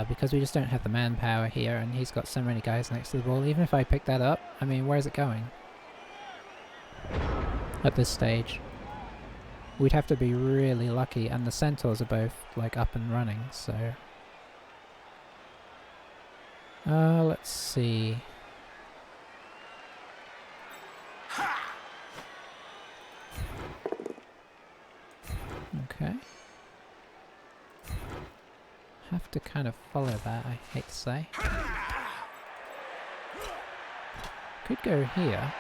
Because we just don't have the manpower here and he's got so many guys next to the ball. Even if I pick that up, I mean, where's it going? At this stage. We'd have to be really lucky, and the centaurs are both like up and running, so... let's see... Okay. Have to kind of follow that, I hate to say. Could go here.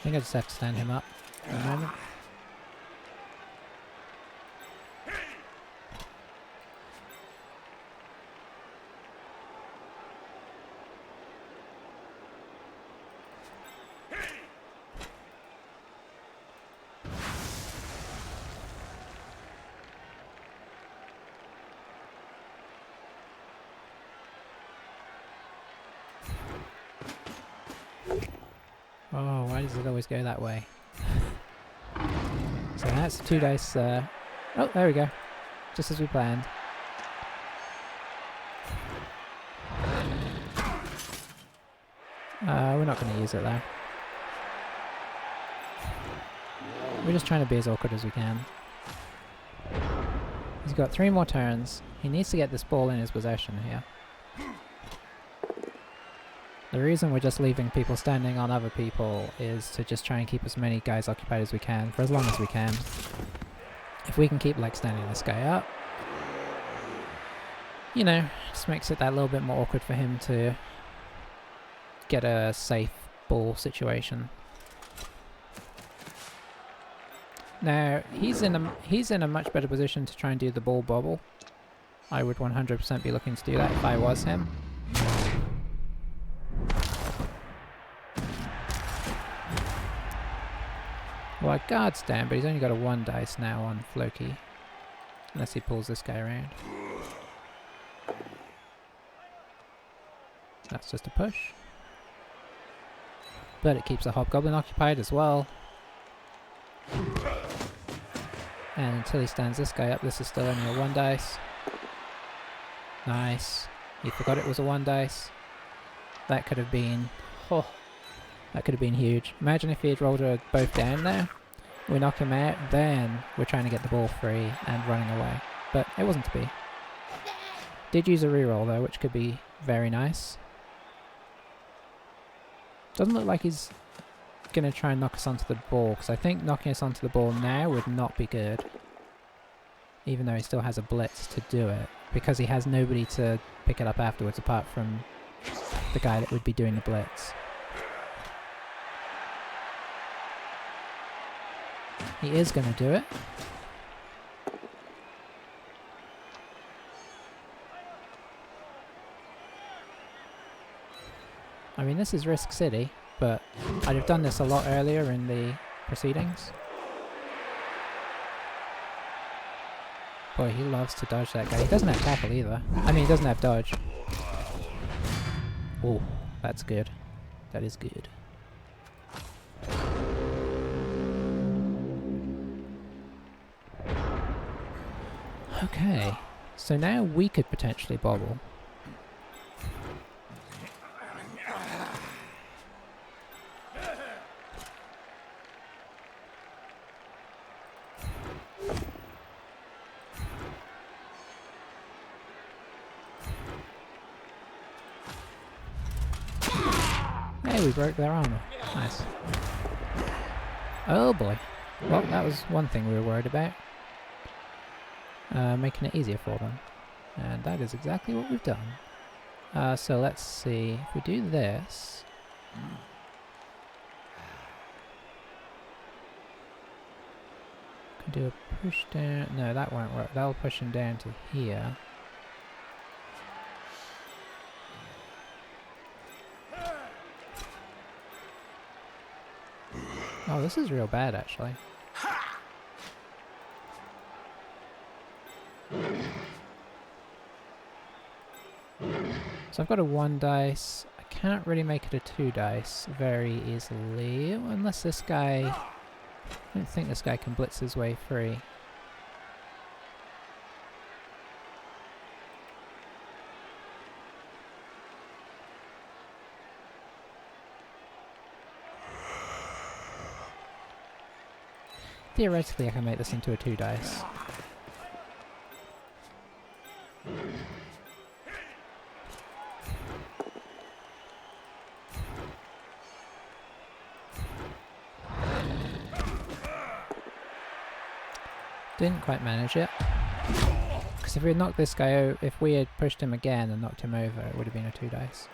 think I just have to stand him up for a moment. Oh, why does it always go that way? So that's 2 dice. Oh, there we go. Just as we planned. We're not going to use it though. We're just trying to be as awkward as we can. He's got 3 more turns. He needs to get this ball in his possession here. The reason we're just leaving people standing on other people is to just try and keep as many guys occupied as we can, for as long as we can. If we can keep like standing this guy up, you know, just makes it that little bit more awkward for him to get a safe ball situation. Now, he's in a much better position to try and do the ball bobble. I would 100% be looking to do that if I was him. Well, our guard's down, but he's only got a 1 dice now on Floki. Unless he pulls this guy around. That's just a push. But it keeps the hobgoblin occupied as well. And until he stands this guy up, this is still only a 1 dice. Nice. He forgot it was a 1 dice. That could have been... Oh, that could have been huge. Imagine if he had rolled both down there. We knock him out, then we're trying to get the ball free and running away. But it wasn't to be. Did use a reroll though, which could be very nice. Doesn't look like he's going to try and knock us onto the ball, because I think knocking us onto the ball now would not be good. Even though he still has a blitz to do it, because he has nobody to pick it up afterwards apart from the guy that would be doing the blitz. He is going to do it. I mean, this is Risk City, but I'd have done this a lot earlier in the proceedings. Boy, he loves to dodge that guy. He doesn't have tackle either. I mean, he doesn't have dodge. Oh, that's good. That is good. Okay, so now we could potentially bobble. Hey, we broke their armor. Nice. Oh boy. Well, that was one thing we were worried about. Making it easier for them. And that is exactly what we've done. So let's see. If we do this... Can do a push down... No, that won't work. That'll push him down to here. Oh, this is real bad, actually. So I've got a 1 dice. I can't really make it a 2 dice very easily, unless this guy... I don't think this guy can blitz his way free. Theoretically, I can make this into a 2 dice. Didn't quite manage it. Because if we had knocked this guy out, if we had pushed him again and knocked him over, it would have been a 2 dice.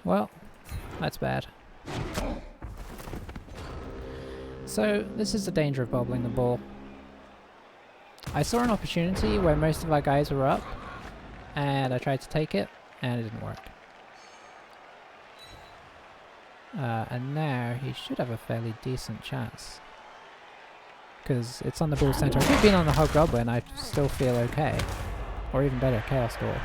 Well, that's bad. So, this is the danger of bobbling the ball. I saw an opportunity where most of our guys were up, and I tried to take it, and it didn't work. And now he should have a fairly decent chance. Because it's on the ball center. If it had been on the Hobgoblin, I'd still feel okay. Or even better, Chaos Dwarf.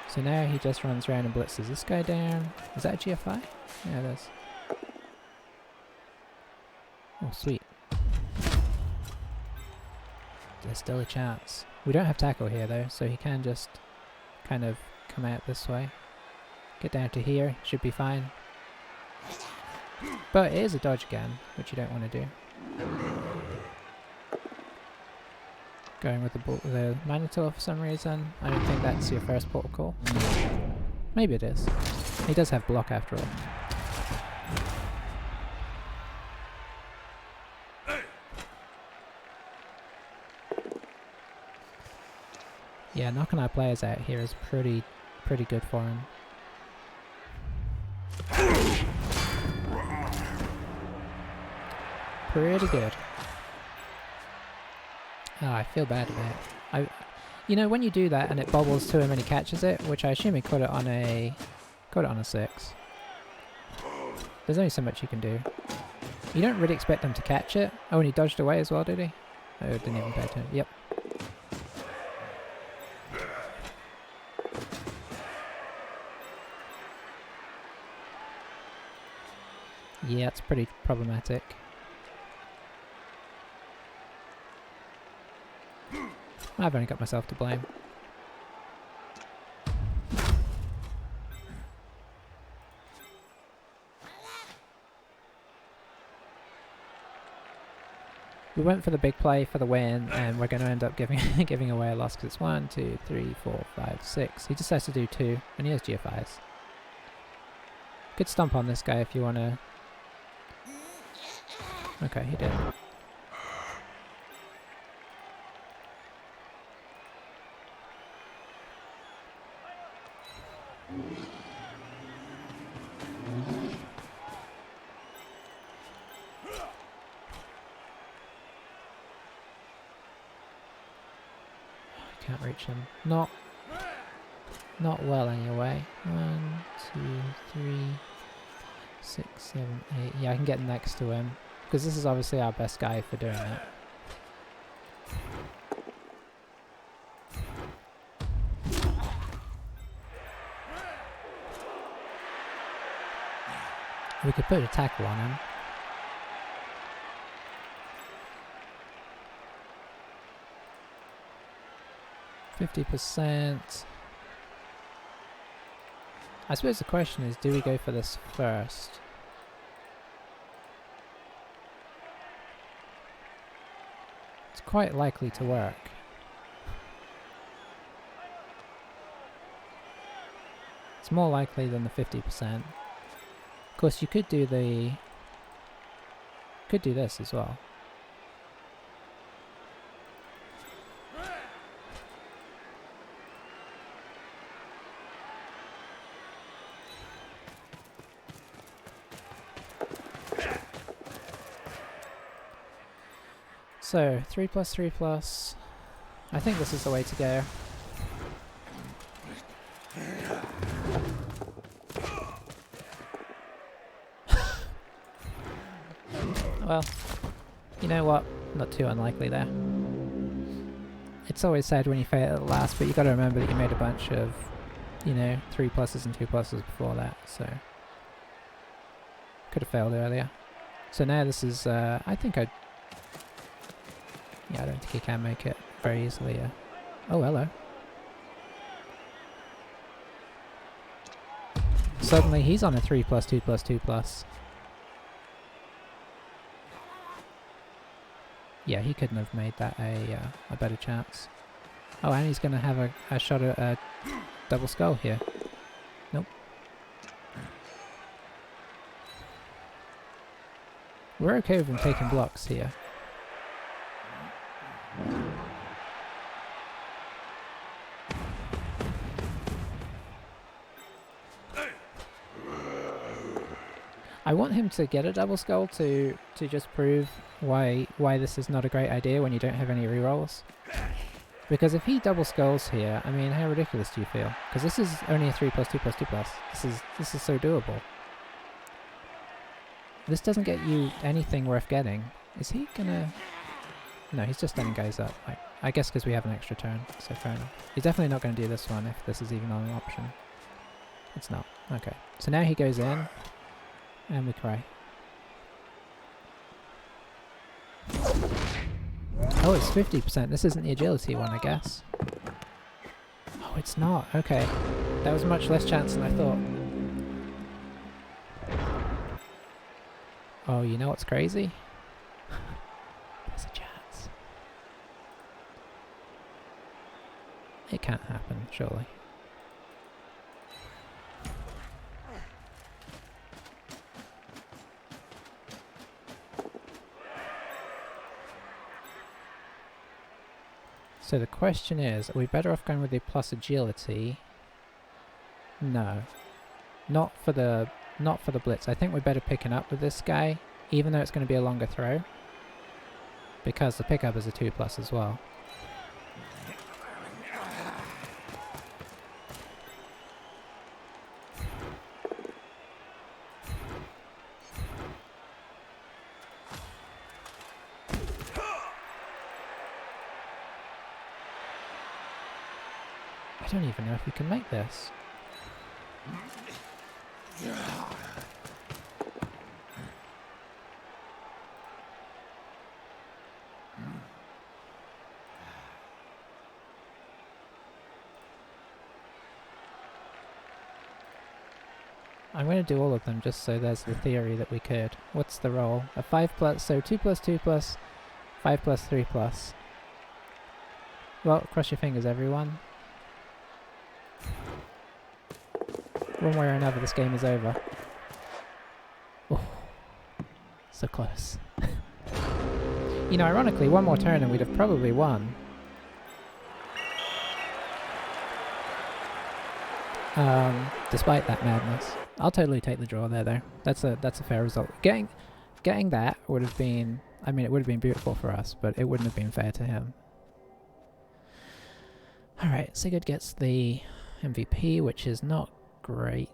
So now he just runs around and blitzes this guy down. Is that a GFI? Yeah, it is. Oh, sweet. There's still a chance. We don't have tackle here though, so he can just kind of come out this way. Get down to here, should be fine. But it is a dodge again, which you don't want to do. Going with the Minotaur for some reason. I don't think that's your first port of call. Maybe it is. He does have block after all. Yeah, knocking our players out here is pretty good for him. Pretty good. Oh, I feel bad about it. You know, when you do that and it bobbles to him and he catches it, which I assume he caught it on a 6. There's only so much you can do. You don't really expect him to catch it. Oh, and he dodged away as well, did he? Oh, didn't even pay attention. Yep. Yeah, it's pretty problematic. I've only got myself to blame. We went for the big play for the win, and we're going to end up giving away a loss because it's 1, 2, 3, 4, 5, 6. He just has to do 2, and he has GFIs. Could stomp on this guy if you want to. Okay, he did. Can't reach him. Not well anyway. 1, 2, 3, 6, 7, 8. Yeah, I can get next to him. Because this is obviously our best guy for doing that. We could put a tackle on him. %. I suppose the question is, do we go for this first? It's quite likely to work. It's more likely than the 50%. Of course, you could do this as well. So, 3+3+. I think this is the way to go. Well, you know what? Not too unlikely there. It's always sad when you fail at last, but you gotta remember that you made a bunch of, 3+ and 2+ before that, so. Could have failed earlier. So now this is, I think I don't think he can make it very easily. Oh, hello. Suddenly he's on a 3+, 2+, 2+. Yeah, he couldn't have made that a better chance. Oh, and he's going to have a shot at a double skull here. Nope. We're okay with him taking blocks here. I want him to get a double skull to just prove why this is not a great idea when you don't have any rerolls. Because if he double skulls here, I mean, how ridiculous do you feel? Because this is only a 3+2+2+. This is so doable. This doesn't get you anything worth getting. Is he gonna... No, he's just sending guys up. I guess because we have an extra turn, so fair enough. He's definitely not going to do this one if this is even on an option. It's not. Okay. So now he goes in, and we cry. Oh, it's 50%. This isn't the agility one, I guess. Oh, it's not. Okay. That was much less chance than I thought. Oh, you know what's crazy? There's a chance. It can't happen, surely. So the question is, are we better off going with the plus agility? No. Not for the blitz. I think we're better picking up with this guy, even though it's going to be a longer throw. Because the pickup is a 2+ as well. I don't even know if we can make this. I'm going to do all of them just so there's the theory that we could. What's the roll? A 5+, so 2+2+, 5+3+. Well, cross your fingers, everyone. One way or another, this game is over. Oh, so close. You know, ironically, one more turn and we'd have probably won. Despite that madness. I'll totally take the draw there, though. That's a fair result. Getting that would have been... I mean, it would have been beautiful for us, but it wouldn't have been fair to him. Alright, Sigurd gets the MVP, which is not great.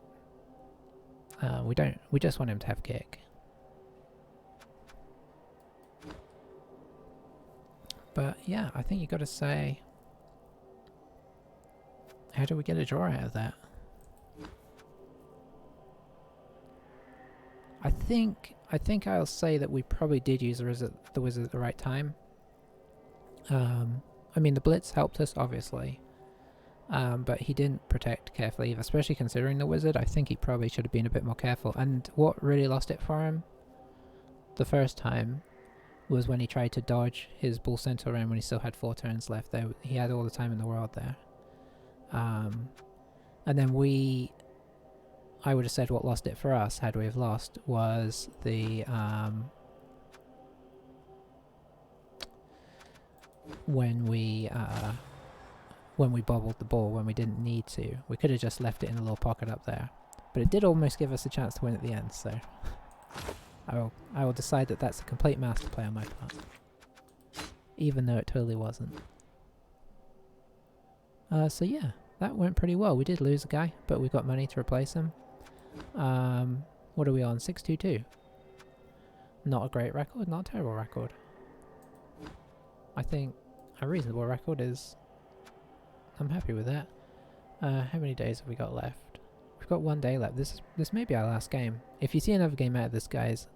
We just want him to have kick. But yeah, I think you got to say, how do we get a draw out of that? I think I'll say that we probably did use the wizard at the right time. I mean, the blitz helped us, obviously. But he didn't protect carefully, especially considering the wizard. I think he probably should have been a bit more careful. And what really lost it for him the first time was when he tried to dodge his bull centaur round when he still had 4 turns left. There, he had all the time in the world there. And then I would have said what lost it for us, had we have lost, was the when we bobbled the ball when we didn't need to. We could have just left it in a little pocket up there. But it did almost give us a chance to win at the end, so I will decide that that's a complete master play on my part. Even though it totally wasn't. So yeah, that went pretty well. We did lose a guy, but we got money to replace him. What are we on? 622. Not a great record, not a terrible record. I think a reasonable record is... I'm happy with that. How many days have we got left? We've got 1 day left. This may be our last game. If you see another game out of these guys,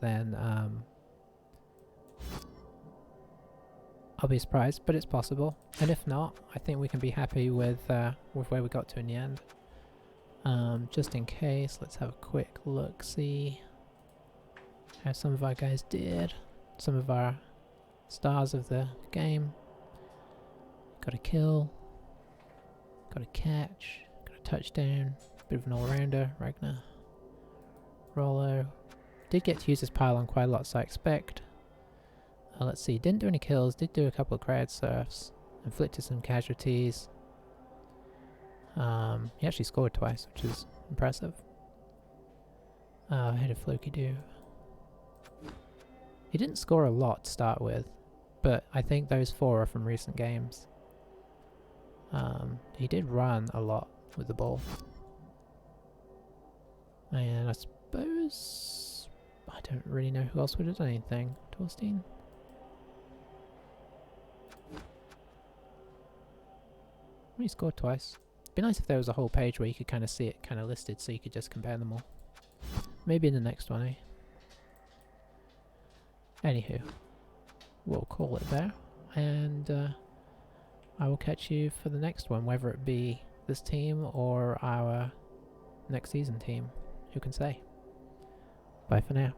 then I'll be surprised, but it's possible. And if not, I think we can be happy with where we got to in the end. Just in case, let's have a quick look, see how some of our guys did. Some of our stars of the game. Got a kill, got a catch, got a touchdown, bit of an all-rounder, Ragnar. Rollo. Did get to use his pylon quite a lot, so I expect. Let's see, didn't do any kills, did do a couple of crowd surfs, inflicted some casualties. He actually scored twice, which is impressive. Oh, I hit a fluky do. He didn't score a lot to start with, but I think those 4 are from recent games. He did run a lot with the ball. And I suppose... I don't really know who else would have done anything. Torstein? He scored twice. It'd be nice if there was a whole page where you could kind of see it kind of listed so you could just compare them all. Maybe in the next one, eh? Anywho, we'll call it there, and I will catch you for the next one, whether it be this team or our next season team. Who can say? Bye for now.